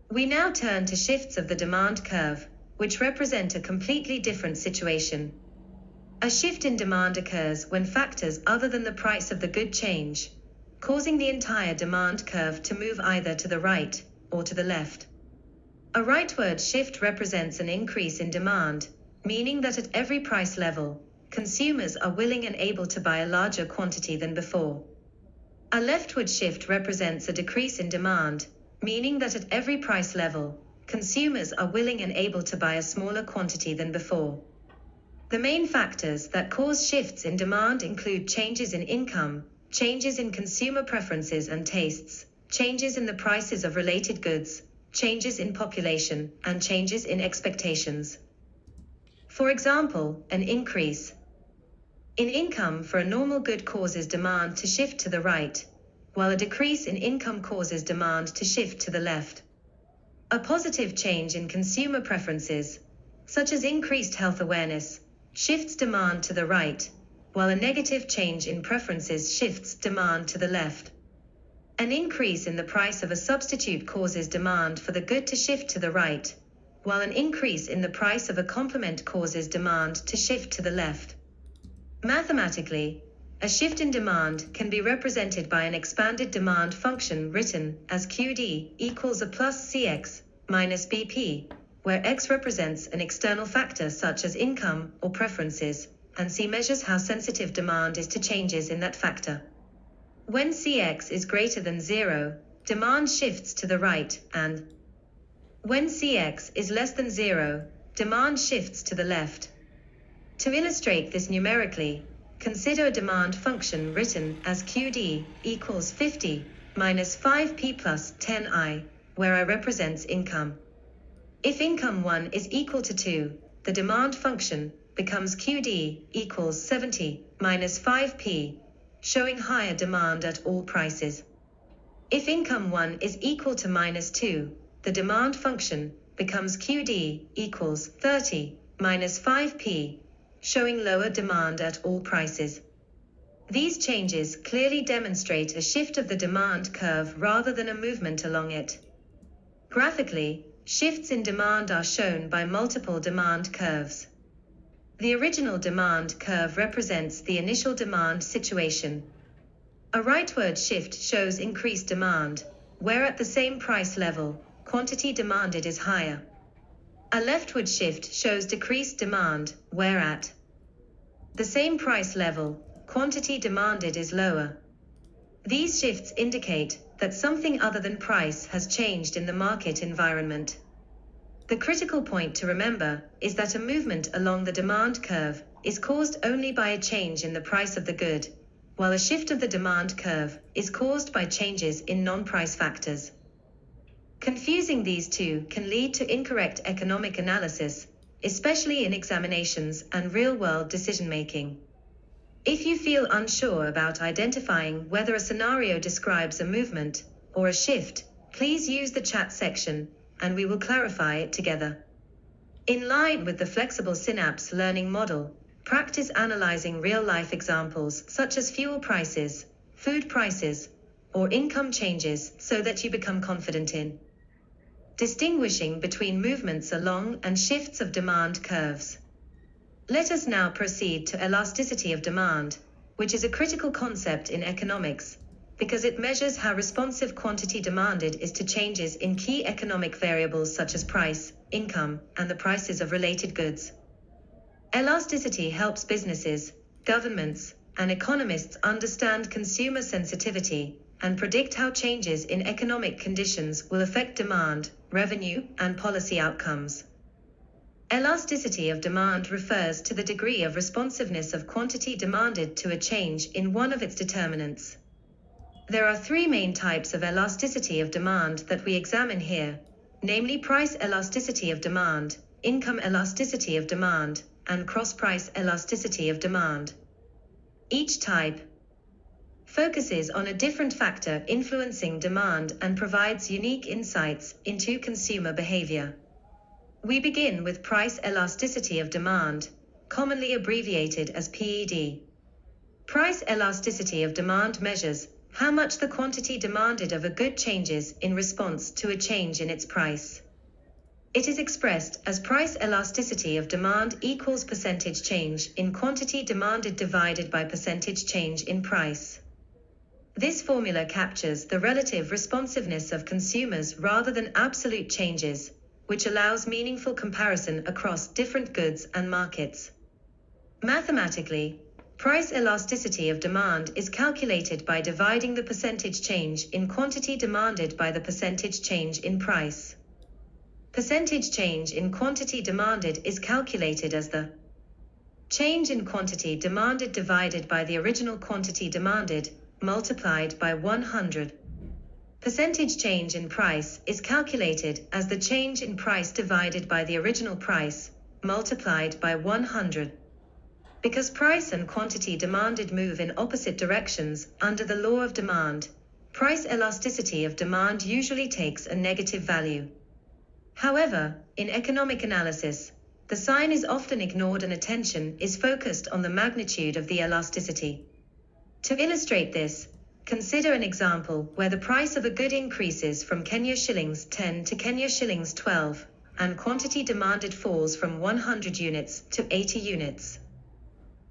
We now turn to shifts of the demand curve, which represent a completely different situation. A shift in demand occurs when factors other than the price of the good change, causing the entire demand curve to move either to the right or to the left. A rightward shift represents an increase in demand, meaning that at every price level, consumers are willing and able to buy a larger quantity than before. A leftward shift represents a decrease in demand, meaning that at every price level, consumers are willing and able to buy a smaller quantity than before. The main factors that cause shifts in demand include changes in income, changes in consumer preferences and tastes, changes in the prices of related goods, changes in population, and changes in expectations. For example, an increase in income for a normal good causes demand to shift to the right, while a decrease in income causes demand to shift to the left. A positive change in consumer preferences, such as increased health awareness, shifts demand to the right, while a negative change in preferences shifts demand to the left. An increase in the price of a substitute causes demand for the good to shift to the right, while an increase in the price of a complement causes demand to shift to the left. Mathematically, a shift in demand can be represented by an expanded demand function written as QD equals A plus CX minus BP, where X represents an external factor such as income or preferences, and C measures how sensitive demand is to changes in that factor. When Cx is greater than 0, demand shifts to the right, and when Cx is less than 0, demand shifts to the left. To illustrate this numerically, consider a demand function written as QD equals 50 minus 5p plus 10i, where I represents income. If income 1 is equal to 2, the demand function becomes QD equals 70 minus 5p, showing higher demand at all prices. If income 1 is equal to minus 2, the demand function becomes QD equals 30 minus 5p, showing lower demand at all prices. These changes clearly demonstrate a shift of the demand curve rather than a movement along it. Graphically, shifts in demand are shown by multiple demand curves. The original demand curve represents the initial demand situation. A rightward shift shows increased demand, where at the same price level, quantity demanded is higher. A leftward shift shows decreased demand, where at the same price level, quantity demanded is lower. These shifts indicate that something other than price has changed in the market environment. The critical point to remember is that a movement along the demand curve is caused only by a change in the price of the good, while a shift of the demand curve is caused by changes in non-price factors. Confusing these two can lead to incorrect economic analysis, especially in examinations and real-world decision-making. If you feel unsure about identifying whether a scenario describes a movement or a shift, please use the chat section, and we will clarify it together. In line with the flexible Synapse learning model, practice analyzing real-life examples such as fuel prices, food prices, or income changes so that you become confident in distinguishing between movements along and shifts of demand curves. Let us now proceed to elasticity of demand, which is a critical concept in economics, because it measures how responsive quantity demanded is to changes in key economic variables such as price, income, and the prices of related goods. Elasticity helps businesses, governments, and economists understand consumer sensitivity and predict how changes in economic conditions will affect demand, revenue, and policy outcomes. Elasticity of demand refers to the degree of responsiveness of quantity demanded to a change in one of its determinants. There are three main types of elasticity of demand that we examine here, namely price elasticity of demand, income elasticity of demand, and cross-price elasticity of demand. Each type focuses on a different factor influencing demand and provides unique insights into consumer behavior. We begin with price elasticity of demand, commonly abbreviated as PED. Price elasticity of demand measures how much the quantity demanded of a good changes in response to a change in its price. It is expressed as price elasticity of demand equals percentage change in quantity demanded divided by percentage change in price. This formula captures the relative responsiveness of consumers rather than absolute changes, which allows meaningful comparison across different goods and markets. Mathematically, price elasticity of demand is calculated by dividing the percentage change in quantity demanded by the percentage change in price. Percentage change in quantity demanded is calculated as the change in quantity demanded divided by the original quantity demanded, multiplied by 100. Percentage change in price is calculated as the change in price divided by the original price, multiplied by 100. Because price and quantity demanded move in opposite directions under the law of demand, price elasticity of demand usually takes a negative value. However, in economic analysis, the sign is often ignored and attention is focused on the magnitude of the elasticity. To illustrate this, consider an example where the price of a good increases from Kenya shillings 10 to Kenya shillings 12, and quantity demanded falls from 100 units to 80 units.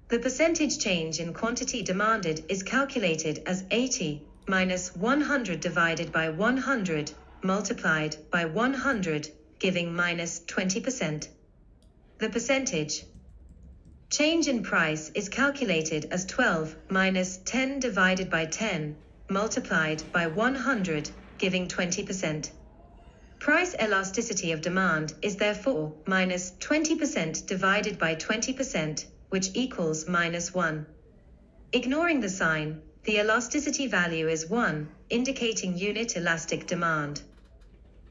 The percentage change in quantity demanded is calculated as 80 minus 100 divided by 100, multiplied by 100, giving minus 20%. The percentage change in price is calculated as 12 minus 10 divided by 10, multiplied by 100, giving 20%. Price elasticity of demand is therefore minus 20% divided by 20%, which equals minus 1. Ignoring the sign, the elasticity value is 1, indicating unit elastic demand.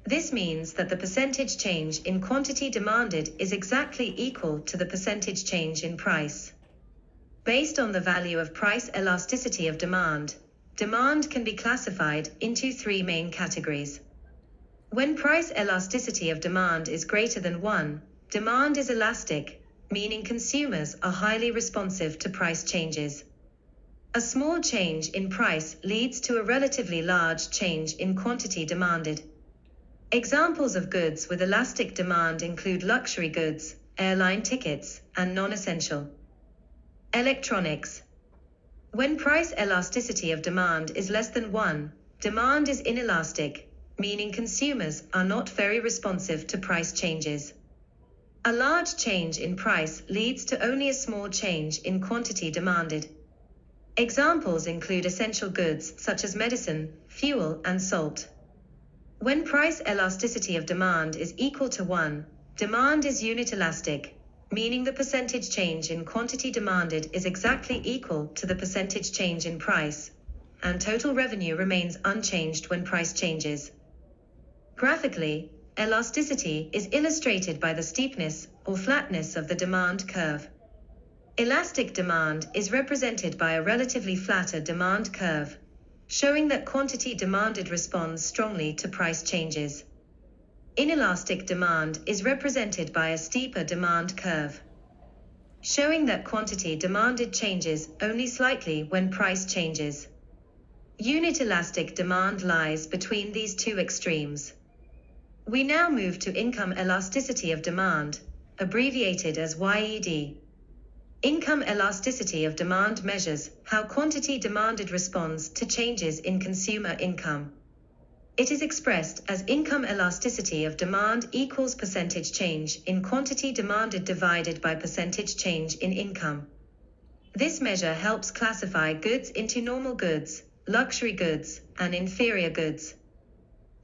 This means that the percentage change in quantity demanded is exactly equal to the percentage change in price. Based on the value of price elasticity of demand, demand can be classified into 3 main categories. When price elasticity of demand is greater than 1, demand is elastic, meaning consumers are highly responsive to price changes. A small change in price leads to a relatively large change in quantity demanded. Examples of goods with elastic demand include luxury goods, airline tickets, and non-essential. Electronics. When price elasticity of demand is less than 1, demand is inelastic, meaning consumers are not very responsive to price changes. A large change in price leads to only a small change in quantity demanded. Examples include essential goods such as medicine, fuel, and salt. When price elasticity of demand is equal to 1, demand is unit elastic, meaning the percentage change in quantity demanded is exactly equal to the percentage change in price, and total revenue remains unchanged when price changes. Graphically, elasticity is illustrated by the steepness or flatness of the demand curve. Elastic demand is represented by a relatively flatter demand curve, showing that quantity demanded responds strongly to price changes. Inelastic demand is represented by a steeper demand curve, showing that quantity demanded changes only slightly when price changes. Unit elastic demand lies between these two extremes. We now move to income elasticity of demand, abbreviated as YED. Income elasticity of demand measures how quantity demanded responds to changes in consumer income. It is expressed as income elasticity of demand equals percentage change in quantity demanded divided by percentage change in income. This measure helps classify goods into normal goods, luxury goods, and inferior goods.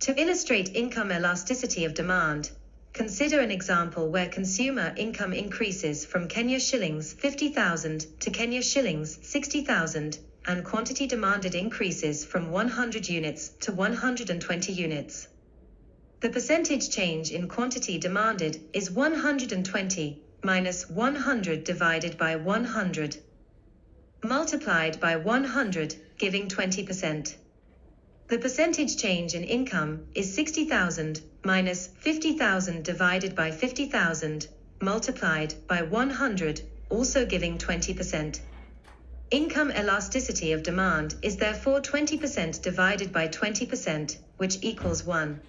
To illustrate income elasticity of demand, consider an example where consumer income increases from Kenya shillings 50,000 to Kenya shillings 60,000, and quantity demanded increases from 100 units to 120 units. The percentage change in quantity demanded is 120 minus 100 divided by 100, multiplied by 100, giving 20%. The percentage change in income is 60,000 minus 50,000 divided by 50,000, multiplied by 100, also giving 20%. Income elasticity of demand is therefore 20% divided by 20%, which equals 1.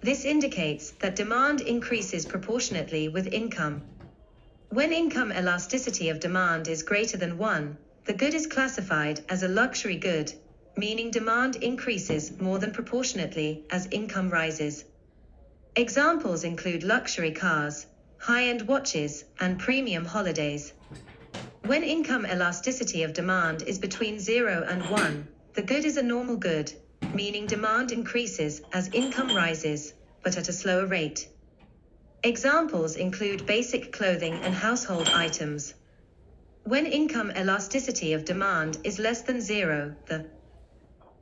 This indicates that demand increases proportionately with income. When income elasticity of demand is greater than 1, the good is classified as a luxury good, meaning demand increases more than proportionately as income rises. Examples include luxury cars, high-end watches, and premium holidays. When income elasticity of demand is between 0 and 1, the good is a normal good, meaning demand increases as income rises, but at a slower rate. Examples include basic clothing and household items. When income elasticity of demand is less than 0, the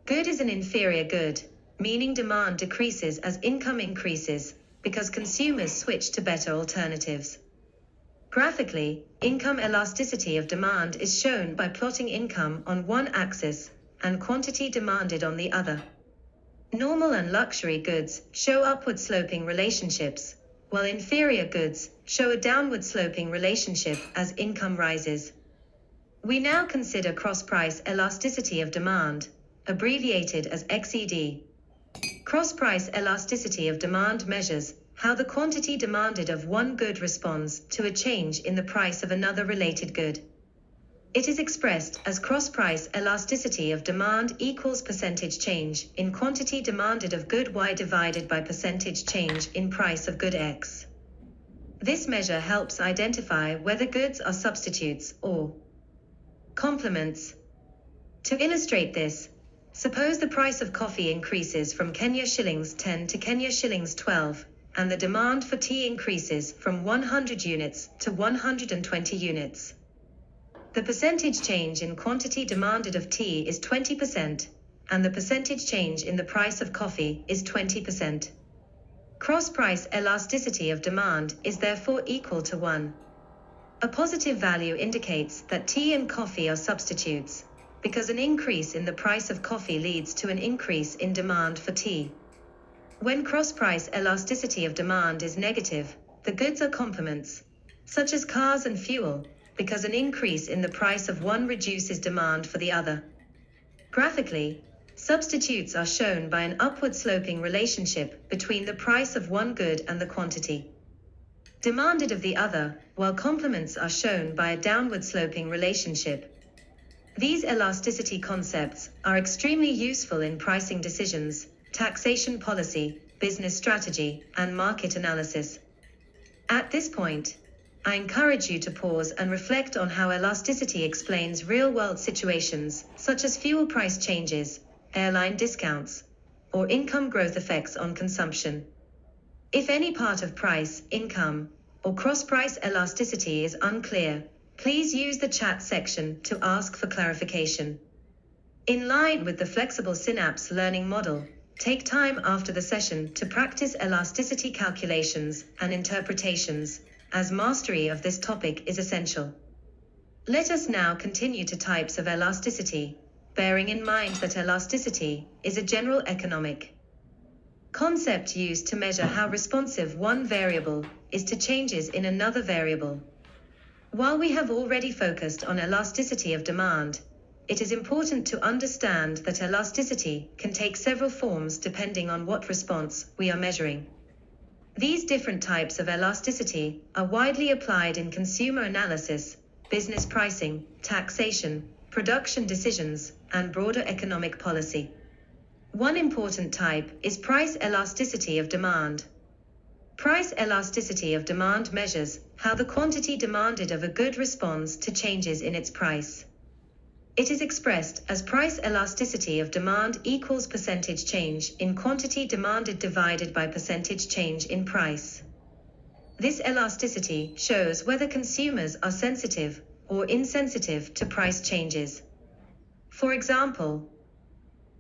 good is an inferior good, meaning demand decreases as income increases, because consumers switch to better alternatives. Graphically, income elasticity of demand is shown by plotting income on one axis and quantity demanded on the other. Normal and luxury goods show upward sloping relationships, while inferior goods show a downward sloping relationship as income rises. We now consider cross-price elasticity of demand, abbreviated as XED. Cross-price elasticity of demand measures how the quantity demanded of one good responds to a change in the price of another related good. It is expressed as cross-price elasticity of demand equals percentage change in quantity demanded of good Y divided by percentage change in price of good X. This measure helps identify whether goods are substitutes or complements. To illustrate this, suppose the price of coffee increases from Kenya shillings 10 to Kenya shillings 12, and the demand for tea increases from 100 units to 120 units. The percentage change in quantity demanded of tea is 20%, and the percentage change in the price of coffee is 20%. Cross-price elasticity of demand is therefore equal to 1. A positive value indicates that tea and coffee are substitutes, because an increase in the price of coffee leads to an increase in demand for tea. When cross-price elasticity of demand is negative, the goods are complements, such as cars and fuel, because an increase in the price of one reduces demand for the other. Graphically, substitutes are shown by an upward-sloping relationship between the price of one good and the quantity demanded of the other, while complements are shown by a downward-sloping relationship. These elasticity concepts are extremely useful in pricing decisions, taxation policy, business strategy, and market analysis. At this point, I encourage you to pause and reflect on how elasticity explains real-world situations, such as fuel price changes, airline discounts, or income growth effects on consumption. If any part of price, income, or cross-price elasticity is unclear, please use the chat section to ask for clarification. In line with the flexible Synapse learning model, take time after the session to practice elasticity calculations and interpretations, as mastery of this topic is essential. Let us now continue to types of elasticity, bearing in mind that elasticity is a general economic concept used to measure how responsive one variable is to changes in another variable. While we have already focused on elasticity of demand, it is important to understand that elasticity can take several forms depending on what response we are measuring. These different types of elasticity are widely applied in consumer analysis, business pricing, taxation, production decisions, and broader economic policy. One important type is price elasticity of demand. Price elasticity of demand measures how the quantity demanded of a good responds to changes in its price. It is expressed as price elasticity of demand equals percentage change in quantity demanded divided by percentage change in price. This elasticity shows whether consumers are sensitive or insensitive to price changes. For example,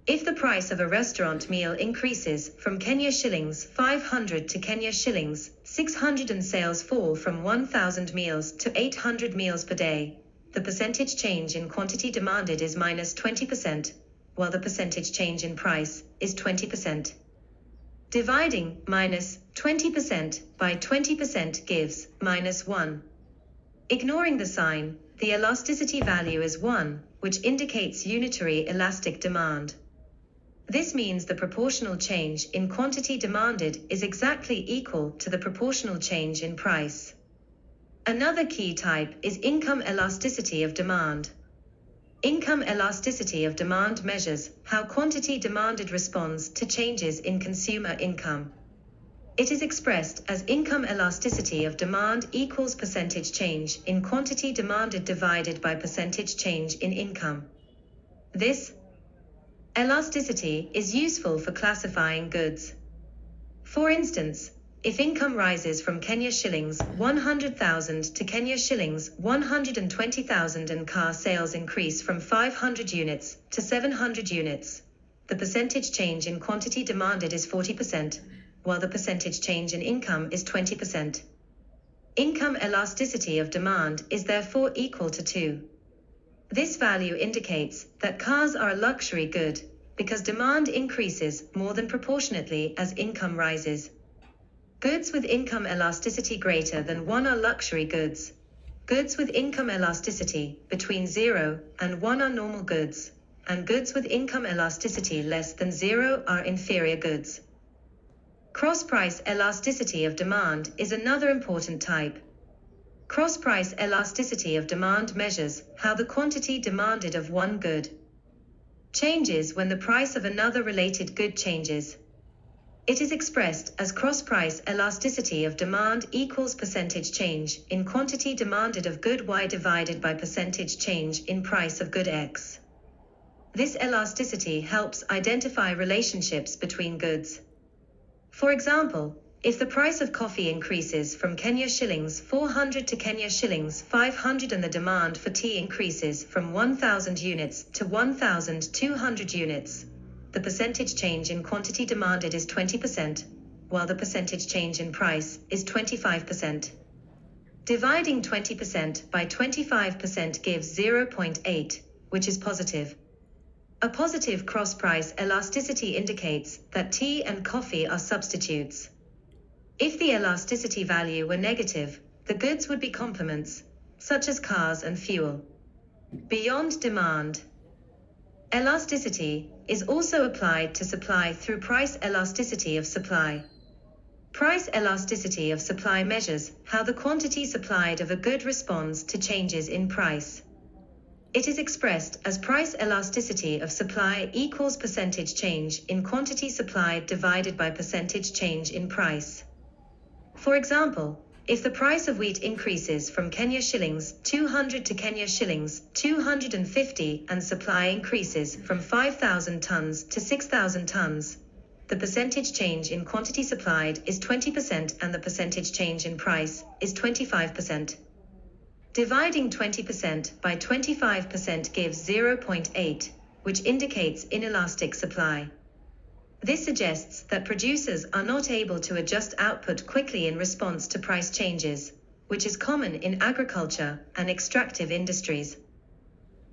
if the price of a restaurant meal increases from Kenya shillings 500 to Kenya shillings 600 and sales fall from 1,000 meals to 800 meals per day, the percentage change in quantity demanded is minus 20%, while the percentage change in price is 20%. Dividing minus 20% by 20% gives minus 1. Ignoring the sign, the elasticity value is 1, which indicates unitary elastic demand. This means the proportional change in quantity demanded is exactly equal to the proportional change in price. Another key type is income elasticity of demand. Income elasticity of demand measures how quantity demanded responds to changes in consumer income. It is expressed as income elasticity of demand equals percentage change in quantity demanded divided by percentage change in income. This elasticity is useful for classifying goods. For instance, if income rises from Kenya shillings 100,000 to Kenya shillings 120,000 and car sales increase from 500 units to 700 units, the percentage change in quantity demanded is 40%, while the percentage change in income is 20%. Income elasticity of demand is therefore equal to 2. This value indicates that cars are a luxury good because demand increases more than proportionately as income rises. Goods with income elasticity greater than 1 are luxury goods. Goods with income elasticity between 0 and 1 are normal goods, and goods with income elasticity less than 0 are inferior goods. Cross-price elasticity of demand is another important type. Cross-price elasticity of demand measures how the quantity demanded of one good changes when the price of another related good changes. It is expressed as cross-price elasticity of demand equals percentage change in quantity demanded of good Y divided by percentage change in price of good X. This elasticity helps identify relationships between goods. For example, if the price of coffee increases from Kenya shillings 400 to Kenya shillings 500 and the demand for tea increases from 1,000 units to 1,200 units, the percentage change in quantity demanded is 20%, while the percentage change in price is 25%. Dividing 20% by 25% gives 0.8, which is positive. A positive cross-price elasticity indicates that tea and coffee are substitutes. If the elasticity value were negative, the goods would be complements, such as cars and fuel. Beyond demand. Elasticity is also applied to supply through price elasticity of supply. Price elasticity of supply measures how the quantity supplied of a good responds to changes in price. It is expressed as price elasticity of supply equals percentage change in quantity supplied divided by percentage change in price. For example, if the price of wheat increases from Kenya shillings 200 to Kenya shillings 250 and supply increases from 5,000 tons to 6,000 tons, the percentage change in quantity supplied is 20% and the percentage change in price is 25%. Dividing 20% by 25% gives 0.8, which indicates inelastic supply. This suggests that producers are not able to adjust output quickly in response to price changes, which is common in agriculture and extractive industries.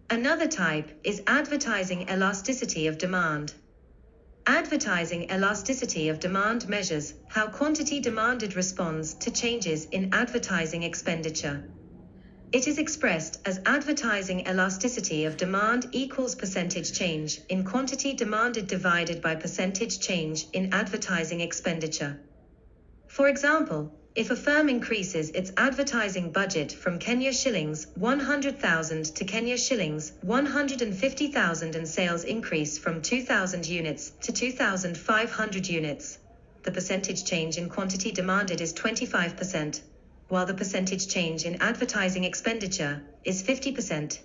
Another type is advertising elasticity of demand. Advertising elasticity of demand measures how quantity demanded responds to changes in advertising expenditure. It is expressed as advertising elasticity of demand equals percentage change in quantity demanded divided by percentage change in advertising expenditure. For example, if a firm increases its advertising budget from Kenya shillings 100,000 to Kenya shillings 150,000 and sales increase from 2,000 units to 2,500 units, the percentage change in quantity demanded is 25%. While the percentage change in advertising expenditure is 50%.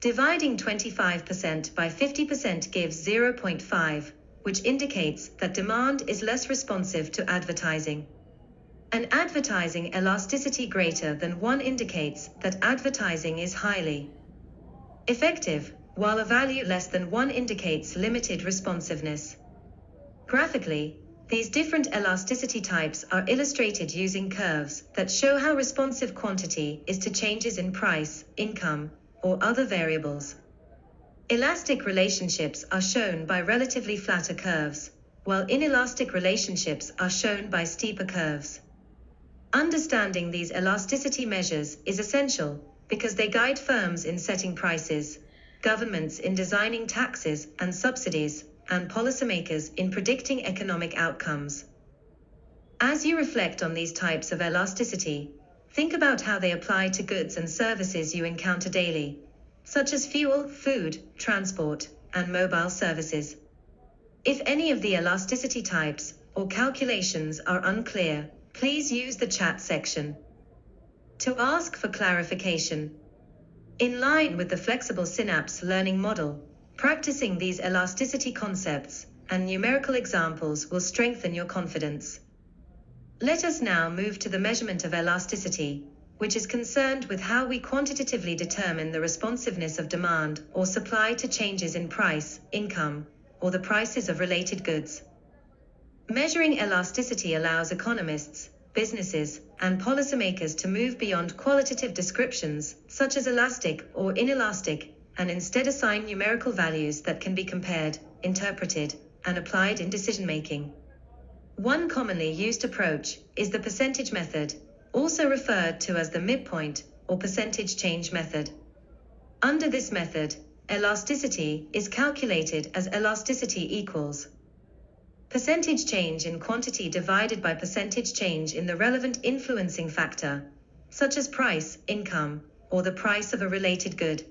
Dividing 25% by 50% gives 0.5, which indicates that demand is less responsive to advertising. An advertising elasticity greater than 1 indicates that advertising is highly effective, while a value less than 1 indicates limited responsiveness. Graphically, these different elasticity types are illustrated using curves that show how responsive quantity is to changes in price, income, or other variables. Elastic relationships are shown by relatively flatter curves, while inelastic relationships are shown by steeper curves. Understanding these elasticity measures is essential because they guide firms in setting prices, governments in designing taxes and subsidies, and policymakers in predicting economic outcomes. As you reflect on these types of elasticity, think about how they apply to goods and services you encounter daily, such as fuel, food, transport, and mobile services. If any of the elasticity types or calculations are unclear, please use the chat section to ask for clarification. In line with the flexible Synapse learning model, practicing these elasticity concepts and numerical examples will strengthen your confidence. Let us now move to the measurement of elasticity, which is concerned with how we quantitatively determine the responsiveness of demand or supply to changes in price, income, or the prices of related goods. Measuring elasticity allows economists, businesses, and policymakers to move beyond qualitative descriptions, such as elastic or inelastic, and instead assign numerical values that can be compared, interpreted, and applied in decision-making. One commonly used approach is the percentage method, also referred to as the midpoint or percentage change method. Under this method, elasticity is calculated as elasticity equals percentage change in quantity divided by percentage change in the relevant influencing factor, such as price, income, or the price of a related good.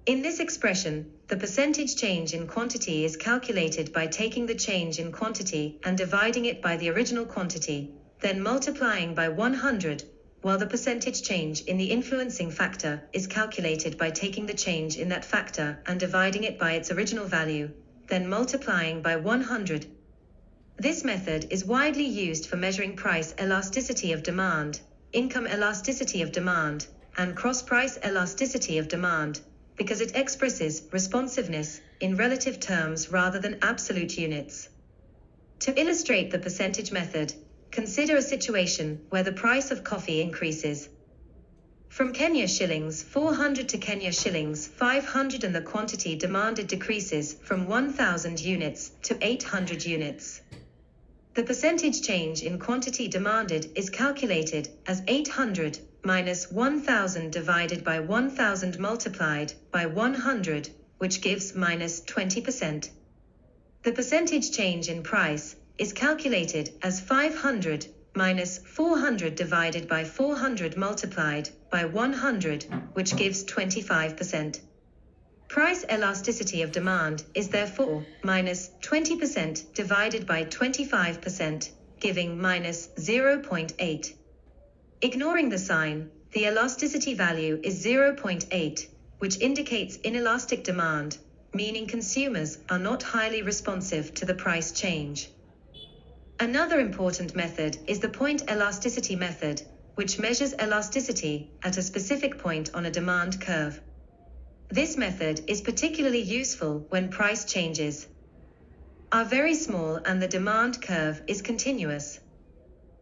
In this expression, the percentage change in quantity is calculated by taking the change in quantity and dividing it by the original quantity, then multiplying by 100, while the percentage change in the influencing factor is calculated by taking the change in that factor and dividing it by its original value, then multiplying by 100. This method is widely used for measuring price elasticity of demand, income elasticity of demand, and cross-price elasticity of demand, because it expresses responsiveness in relative terms rather than absolute units. To illustrate the percentage method, consider a situation where the price of coffee increases from Kenya shillings 400 to Kenya shillings 500, and the quantity demanded decreases from 1,000 units to 800 units. The percentage change in quantity demanded is calculated as 800 minus 1,000 divided by 1,000 multiplied by 100, which gives minus 20%. The percentage change in price is calculated as 500 minus 400 divided by 400 multiplied by 100, which gives 25%. Price elasticity of demand is therefore minus 20% divided by 25%, giving minus 0.8. Ignoring the sign, the elasticity value is 0.8, which indicates inelastic demand, meaning consumers are not highly responsive to the price change. Another important method is the point elasticity method, which measures elasticity at a specific point on a demand curve. This method is particularly useful when price changes are very small and the demand curve is continuous.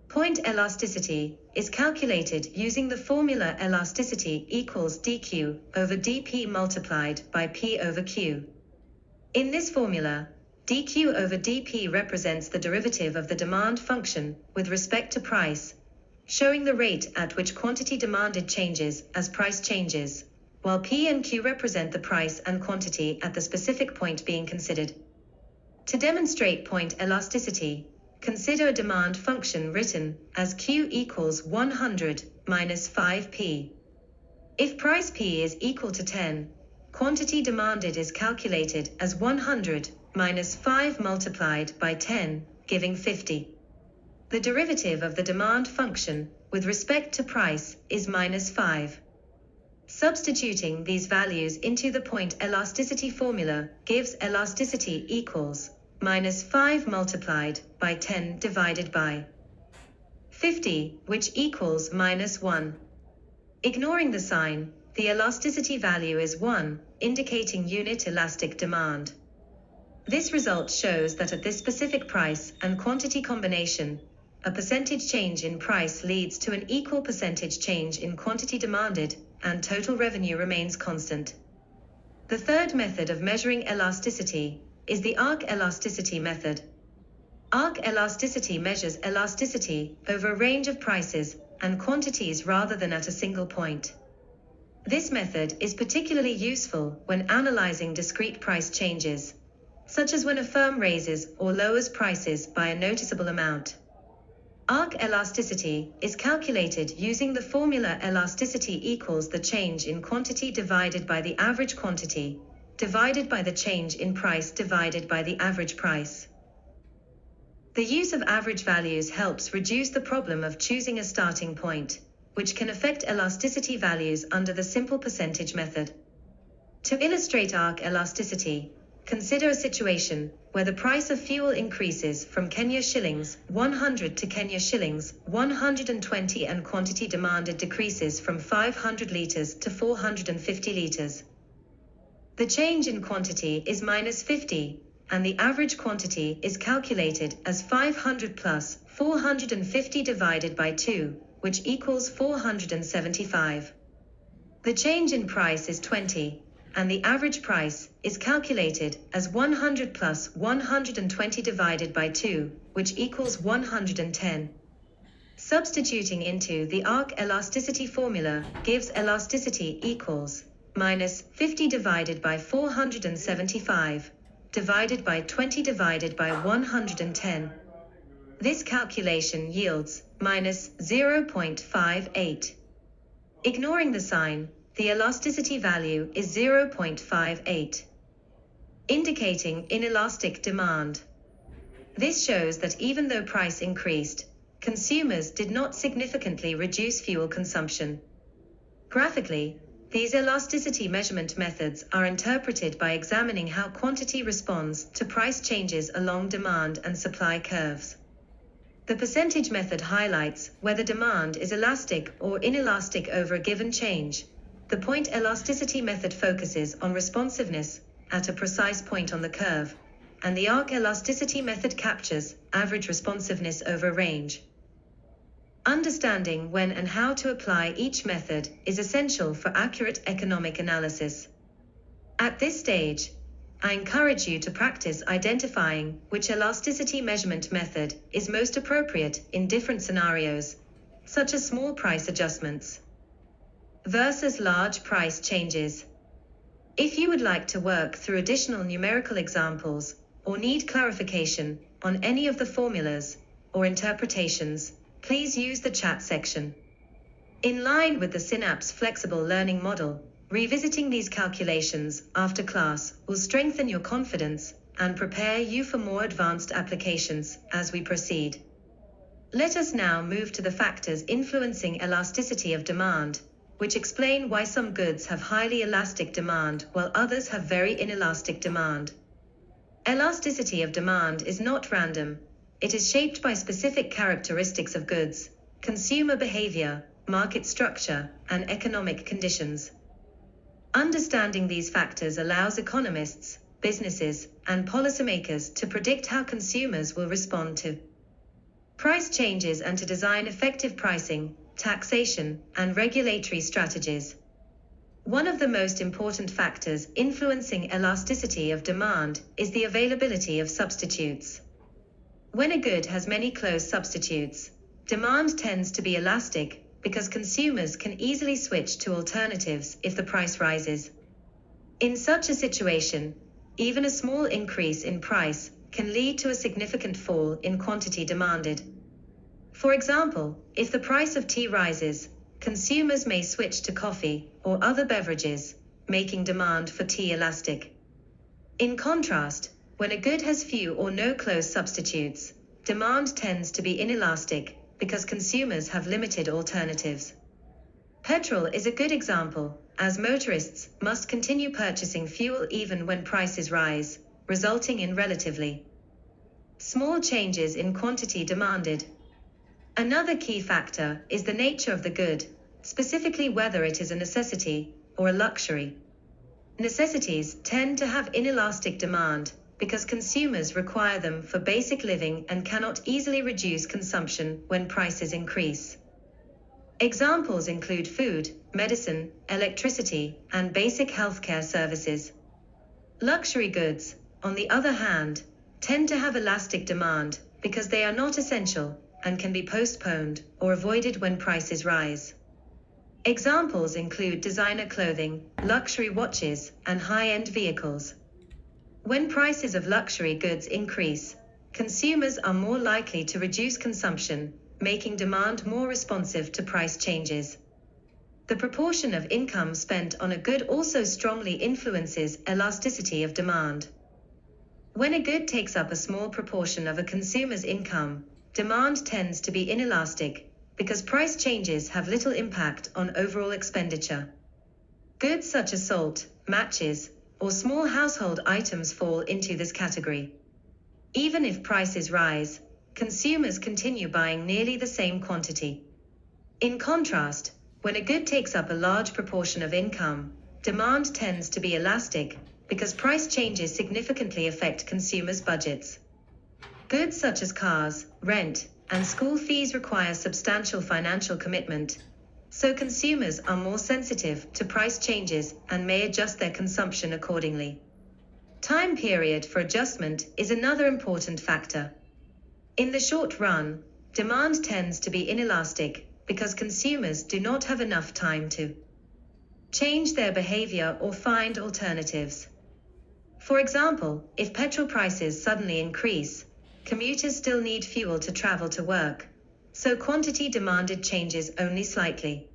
Point elasticity is calculated using the formula elasticity equals dq over dp multiplied by p over q. In this formula, dq over dp represents the derivative of the demand function with respect to price, showing the rate at which quantity demanded changes as price changes, while p and q represent the price and quantity at the specific point being considered. To demonstrate point elasticity, consider a demand function written as q equals 100 minus 5p. If price p is equal to 10, quantity demanded is calculated as 100 minus 5 multiplied by 10, giving 50. The derivative of the demand function with respect to price is minus 5. Substituting these values into the point elasticity formula gives elasticity equals minus 5 multiplied by 10 divided by 50, which equals minus 1. Ignoring the sign, the elasticity value is 1, indicating unit elastic demand. This result shows that at this specific price and quantity combination, a percentage change in price leads to an equal percentage change in quantity demanded, and total revenue remains constant. The third method of measuring elasticity is the arc elasticity method. Arc elasticity measures elasticity over a range of prices and quantities rather than at a single point. This method is particularly useful when analyzing discrete price changes, such as when a firm raises or lowers prices by a noticeable amount. Arc elasticity is calculated using the formula elasticity equals the change in quantity divided by the average quantity, divided by the change in price divided by the average price. The use of average values helps reduce the problem of choosing a starting point, which can affect elasticity values under the simple percentage method. To illustrate arc elasticity, consider a situation where the price of fuel increases from Kenya shillings 100 to Kenya shillings 120 and quantity demanded decreases from 500 liters to 450 liters. The change in quantity is minus 50, and the average quantity is calculated as 500 plus 450 divided by 2, which equals 475. The change in price is 20, and the average price is calculated as 100 plus 120 divided by 2, which equals 110. Substituting into the arc elasticity formula gives elasticity equals minus 50 divided by 475, divided by 20 divided by 110. This calculation yields minus 0.58. Ignoring the sign, the elasticity value is 0.58, indicating inelastic demand. This shows that even though price increased, consumers did not significantly reduce fuel consumption. Graphically, These elasticity measurement methods are interpreted by examining how quantity responds to price changes along demand and supply curves. The percentage method highlights whether demand is elastic or inelastic over a given change. The point elasticity method focuses on responsiveness at a precise point on the curve, and the arc elasticity method captures average responsiveness over a range. Understanding when and how to apply each method is essential for accurate economic analysis. At this stage, I encourage you to practice identifying which elasticity measurement method is most appropriate in different scenarios, such as small price adjustments versus large price changes. If you would like to work through additional numerical examples or need clarification on any of the formulas or interpretations, please use the chat section. In line with the Synapse flexible learning model, revisiting these calculations after class will strengthen your confidence and prepare you for more advanced applications as we proceed. Let us now move to the factors influencing elasticity of demand, which explain why some goods have highly elastic demand while others have very inelastic demand. Elasticity of demand is not random. It is shaped by specific characteristics of goods, consumer behavior, market structure, and economic conditions. Understanding these factors allows economists, businesses, and policymakers to predict how consumers will respond to price changes and to design effective pricing, taxation, and regulatory strategies. One of the most important factors influencing elasticity of demand is the availability of substitutes. When a good has many close substitutes, demand tends to be elastic because consumers can easily switch to alternatives if the price rises. In such a situation, even a small increase in price can lead to a significant fall in quantity demanded. For example, if the price of tea rises, consumers may switch to coffee or other beverages, making demand for tea elastic. In contrast, when a good has few or no close substitutes, demand tends to be inelastic because consumers have limited alternatives. Petrol is a good example, as motorists must continue purchasing fuel even when prices rise, resulting in relatively small changes in quantity demanded. Another key factor is the nature of the good, specifically whether it is a necessity or a luxury. Necessities tend to have inelastic demand because consumers require them for basic living and cannot easily reduce consumption when prices increase. Examples include food, medicine, electricity, and basic healthcare services. Luxury goods, on the other hand, tend to have elastic demand because they are not essential and can be postponed or avoided when prices rise. Examples include designer clothing, luxury watches, and high-end vehicles. When prices of luxury goods increase, consumers are more likely to reduce consumption, making demand more responsive to price changes. The proportion of income spent on a good also strongly influences elasticity of demand. When a good takes up a small proportion of a consumer's income, demand tends to be inelastic because price changes have little impact on overall expenditure. Goods such as salt, matches, or small household items fall into this category. Even if prices rise, consumers continue buying nearly the same quantity. In contrast, when a good takes up a large proportion of income, demand tends to be elastic because price changes significantly affect consumers' budgets. Goods such as cars, rent, and school fees require substantial financial commitment, so consumers are more sensitive to price changes and may adjust their consumption accordingly. Time period for adjustment is another important factor. In the short run, demand tends to be inelastic because consumers do not have enough time to change their behavior or find alternatives. For example, if petrol prices suddenly increase, commuters still need fuel to travel to work, so quantity demanded changes only slightly.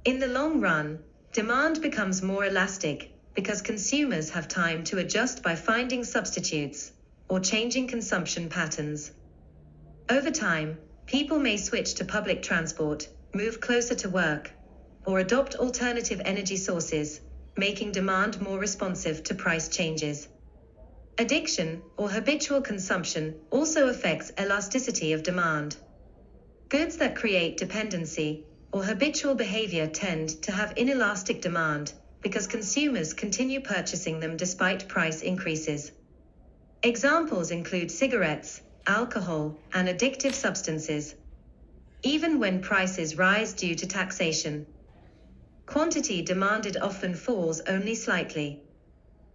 In the long run, demand becomes more elastic because consumers have time to adjust by finding substitutes or changing consumption patterns. Over time, people may switch to public transport, move closer to work, or adopt alternative energy sources, making demand more responsive to price changes. Addiction, or habitual consumption, also affects elasticity of demand. Goods that create dependency or habitual behavior tend to have inelastic demand because consumers continue purchasing them despite price increases. Examples include cigarettes, alcohol, and addictive substances. Even when prices rise due to taxation, quantity demanded often falls only slightly.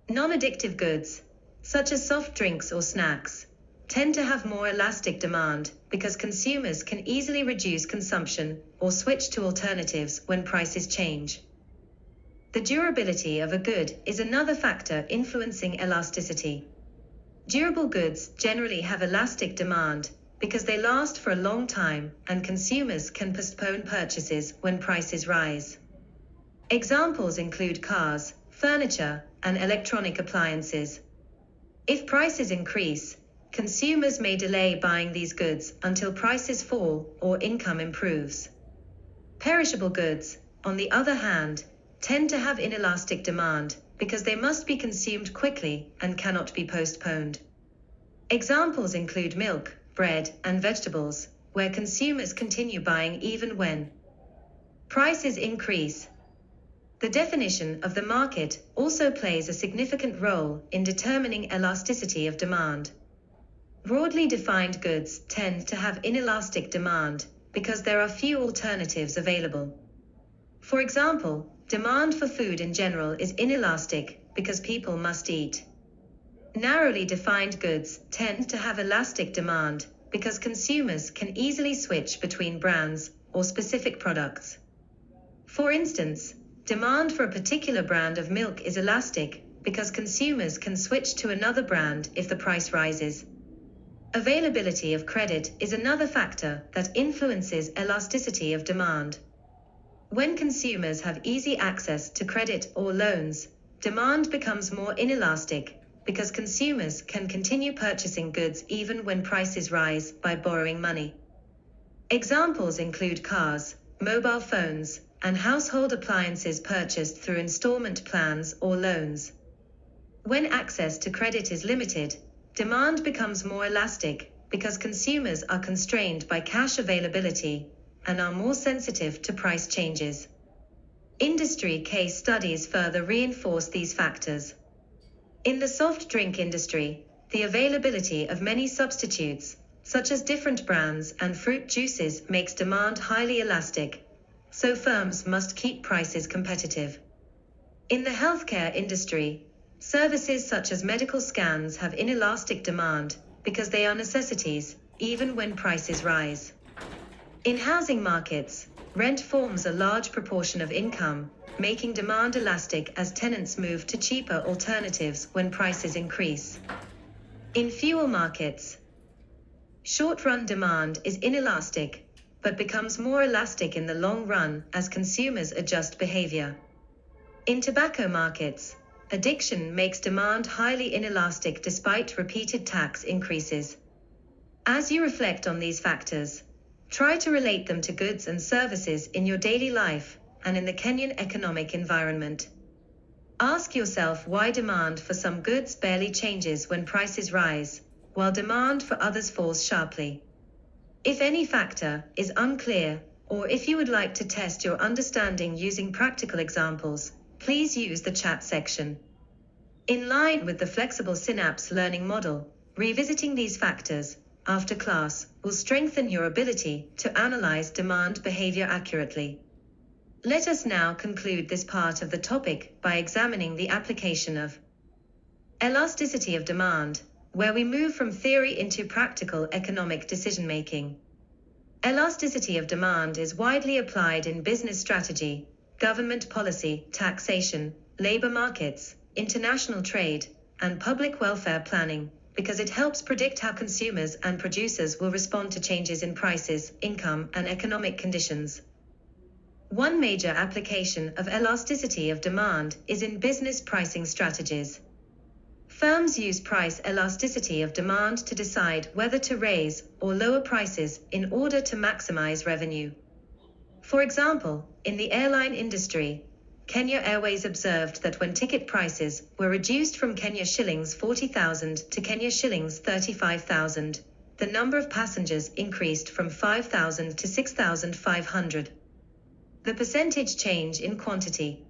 Non-addictive goods, such as soft drinks or snacks, tend to have more elastic demand because consumers can easily reduce consumption or switch to alternatives when prices change. The durability of a good is another factor influencing elasticity. Durable goods generally have elastic demand because they last for a long time and consumers can postpone purchases when prices rise. Examples include cars, furniture, and electronic appliances. If prices increase, consumers may delay buying these goods until prices fall or income improves. Perishable goods, on the other hand, tend to have inelastic demand because they must be consumed quickly and cannot be postponed. Examples include milk, bread, and vegetables, where consumers continue buying even when prices increase. The definition of the market also plays a significant role in determining elasticity of demand. Broadly defined goods tend to have inelastic demand because there are few alternatives available. For example, demand for food in general is inelastic because people must eat. Narrowly defined goods tend to have elastic demand because consumers can easily switch between brands or specific products. For instance, demand for a particular brand of milk is elastic because consumers can switch to another brand if the price rises. Availability of credit is another factor that influences elasticity of demand. When consumers have easy access to credit or loans, demand becomes more inelastic because consumers can continue purchasing goods even when prices rise by borrowing money. Examples include cars, mobile phones, and household appliances purchased through installment plans or loans. When access to credit is limited, demand becomes more elastic because consumers are constrained by cash availability and are more sensitive to price changes. Industry case studies further reinforce these factors. In the soft drink industry, the availability of many substitutes, such as different brands and fruit juices, makes demand highly elastic, so firms must keep prices competitive. In the healthcare industry, services such as medical scans have inelastic demand because they are necessities, even when prices rise. In housing markets, rent forms a large proportion of income, making demand elastic as tenants move to cheaper alternatives when prices increase. In fuel markets, short-run demand is inelastic, but becomes more elastic in the long run as consumers adjust behavior. In tobacco markets, addiction makes demand highly inelastic despite repeated tax increases. As you reflect on these factors, try to relate them to goods and services in your daily life and in the Kenyan economic environment. Ask yourself why demand for some goods barely changes when prices rise, while demand for others falls sharply. If any factor is unclear, or if you would like to test your understanding using practical examples, please use the chat section. In line with the flexible Synapse learning model, revisiting these factors after class will strengthen your ability to analyze demand behavior accurately. Let us now conclude this part of the topic by examining the application of elasticity of demand, where we move from theory into practical economic decision-making. Elasticity of demand is widely applied in business strategy, government policy, taxation, labor markets, international trade, and public welfare planning, because it helps predict how consumers and producers will respond to changes in prices, income, and economic conditions. One major application of elasticity of demand is in business pricing strategies. Firms use price elasticity of demand to decide whether to raise or lower prices in order to maximize revenue. For example, in the airline industry, Kenya Airways observed that when ticket prices were reduced from Kenya shillings 40,000 to Kenya shillings 35,000, the number of passengers increased from 5,000 to 6,500. The percentage change in quantity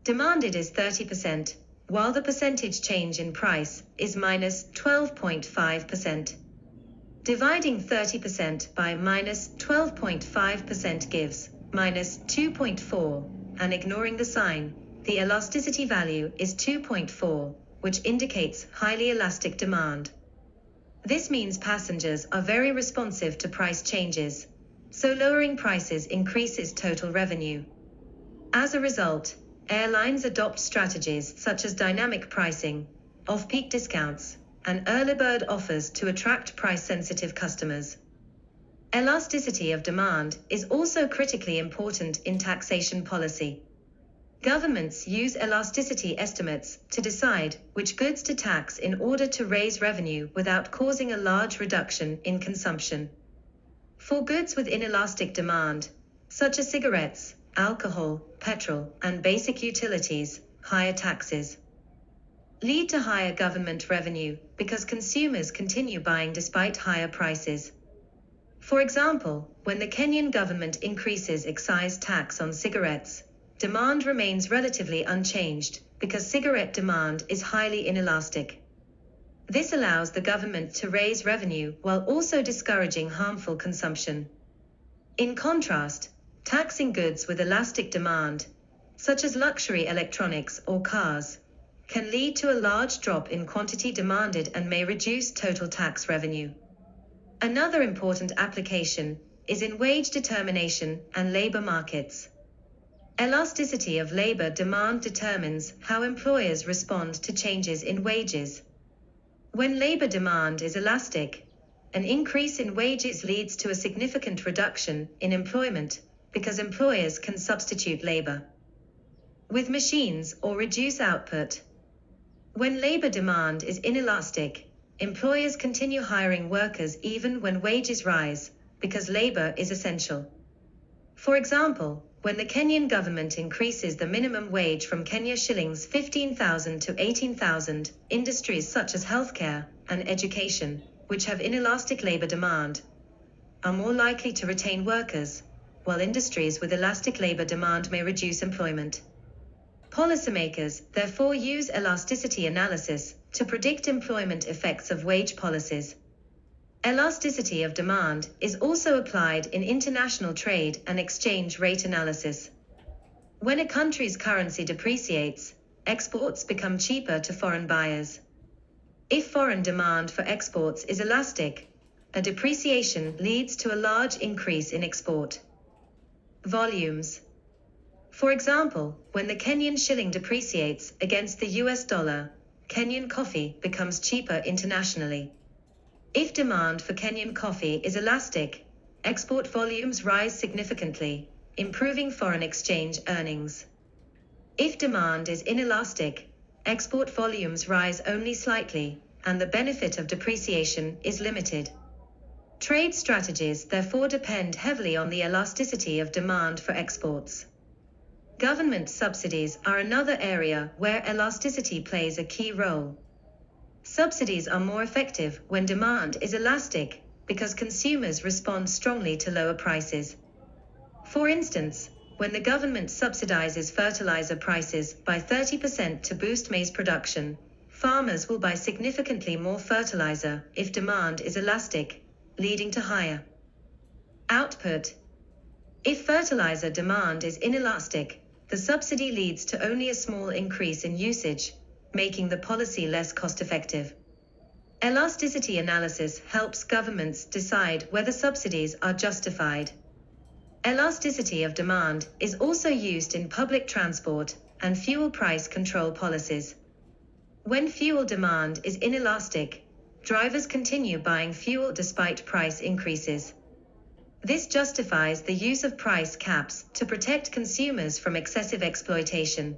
demanded is 30%, while the percentage change in price is minus 12.5%. Dividing 30% by minus 12.5% gives minus 2.4, and ignoring the sign, the elasticity value is 2.4, which indicates highly elastic demand. This means passengers are very responsive to price changes, so lowering prices increases total revenue. As a result, airlines adopt strategies such as dynamic pricing, off-peak discounts, and early bird offers to attract price-sensitive customers. Elasticity of demand is also critically important in taxation policy. Governments use elasticity estimates to decide which goods to tax in order to raise revenue without causing a large reduction in consumption. For goods with inelastic demand, such as cigarettes, alcohol, petrol, and basic utilities, higher taxes lead to higher government revenue because consumers continue buying despite higher prices. For example, when the Kenyan government increases excise tax on cigarettes, demand remains relatively unchanged because cigarette demand is highly inelastic. This allows the government to raise revenue while also discouraging harmful consumption. In contrast, taxing goods with elastic demand, such as luxury electronics or cars, can lead to a large drop in quantity demanded and may reduce total tax revenue. Another important application is in wage determination and labor markets. Elasticity of labor demand determines how employers respond to changes in wages. When labor demand is elastic, an increase in wages leads to a significant reduction in employment because employers can substitute labor with machines or reduce output. When labor demand is inelastic, employers continue hiring workers even when wages rise, because labor is essential. For example, when the Kenyan government increases the minimum wage from Kenya shillings 15,000 to 18,000, industries such as healthcare and education, which have inelastic labor demand, are more likely to retain workers, while industries with elastic labor demand may reduce employment. Policymakers therefore use elasticity analysis to predict employment effects of wage policies. Elasticity of demand is also applied in international trade and exchange rate analysis. When a country's currency depreciates, exports become cheaper to foreign buyers. If foreign demand for exports is elastic, a depreciation leads to a large increase in export volumes. For example, when the Kenyan shilling depreciates against the US dollar, Kenyan coffee becomes cheaper internationally. If demand for Kenyan coffee is elastic, export volumes rise significantly, improving foreign exchange earnings. If demand is inelastic, export volumes rise only slightly, and the benefit of depreciation is limited. Trade strategies therefore depend heavily on the elasticity of demand for exports. Government subsidies are another area where elasticity plays a key role. Subsidies are more effective when demand is elastic because consumers respond strongly to lower prices. For instance, when the government subsidizes fertilizer prices by 30% to boost maize production, farmers will buy significantly more fertilizer if demand is elastic, leading to higher output. If fertilizer demand is inelastic, the subsidy leads to only a small increase in usage, making the policy less cost-effective. Elasticity analysis helps governments decide whether subsidies are justified. Elasticity of demand is also used in public transport and fuel price control policies. When fuel demand is inelastic, drivers continue buying fuel despite price increases. This justifies the use of price caps to protect consumers from excessive exploitation.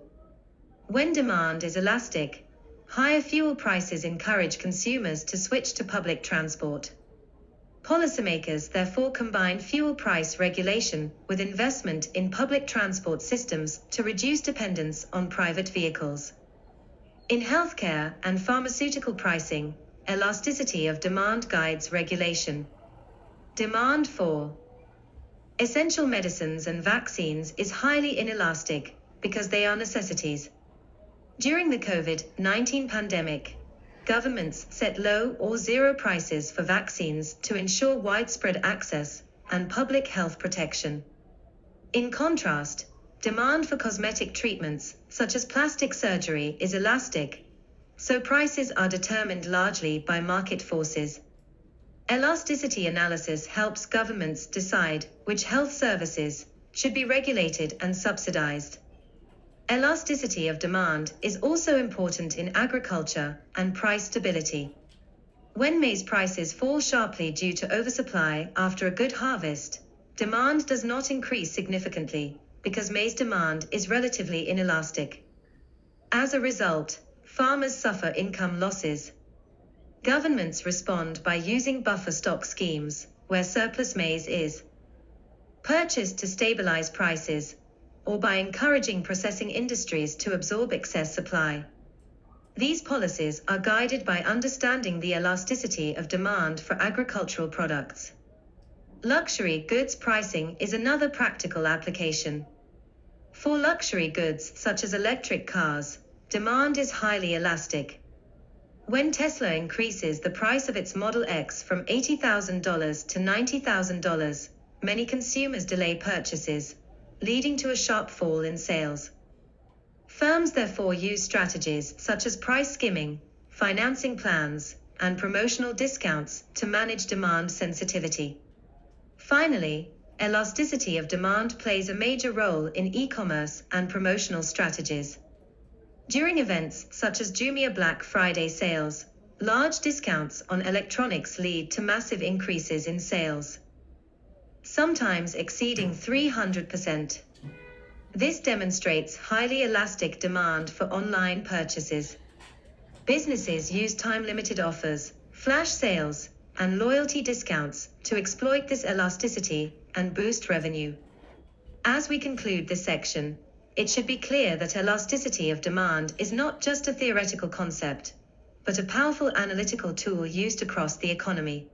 When demand is elastic, higher fuel prices encourage consumers to switch to public transport. Policymakers therefore combine fuel price regulation with investment in public transport systems to reduce dependence on private vehicles. In healthcare and pharmaceutical pricing, elasticity of demand guides regulation. Demand for essential medicines and vaccines is highly inelastic because they are necessities. During the COVID-19 pandemic, governments set low or zero prices for vaccines to ensure widespread access and public health protection. In contrast, demand for cosmetic treatments, such as plastic surgery, is elastic, so prices are determined largely by market forces. Elasticity analysis helps governments decide which health services should be regulated and subsidized. Elasticity of demand is also important in agriculture and price stability. When maize prices fall sharply due to oversupply after a good harvest, demand does not increase significantly because maize demand is relatively inelastic. As a result, farmers suffer income losses. Governments respond by using buffer stock schemes, where surplus maize is purchased to stabilize prices, or by encouraging processing industries to absorb excess supply. These policies are guided by understanding the elasticity of demand for agricultural products. Luxury goods pricing is another practical application. For luxury goods such as electric cars, demand is highly elastic. When Tesla increases the price of its Model X from $80,000 to $90,000, many consumers delay purchases, leading to a sharp fall in sales. Firms therefore use strategies such as price skimming, financing plans, and promotional discounts to manage demand sensitivity. Finally, elasticity of demand plays a major role in e-commerce and promotional strategies. During events such as Jumia Black Friday sales, large discounts on electronics lead to massive increases in sales, sometimes exceeding 300%. This demonstrates highly elastic demand for online purchases. Businesses use time-limited offers, flash sales, and loyalty discounts to exploit this elasticity and boost revenue. As we conclude this section, it should be clear that elasticity of demand is not just a theoretical concept, but a powerful analytical tool used across the economy.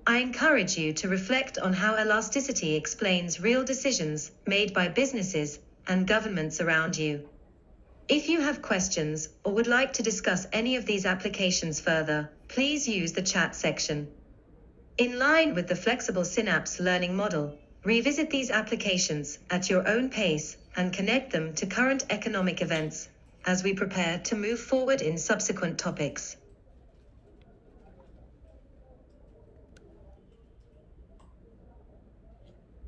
I encourage you to reflect on how elasticity explains real decisions made by businesses and governments around you. If you have questions or would like to discuss any of these applications further, please use the chat section. In line with the flexible Synapse learning model, revisit these applications at your own pace and connect them to current economic events as we prepare to move forward in subsequent topics.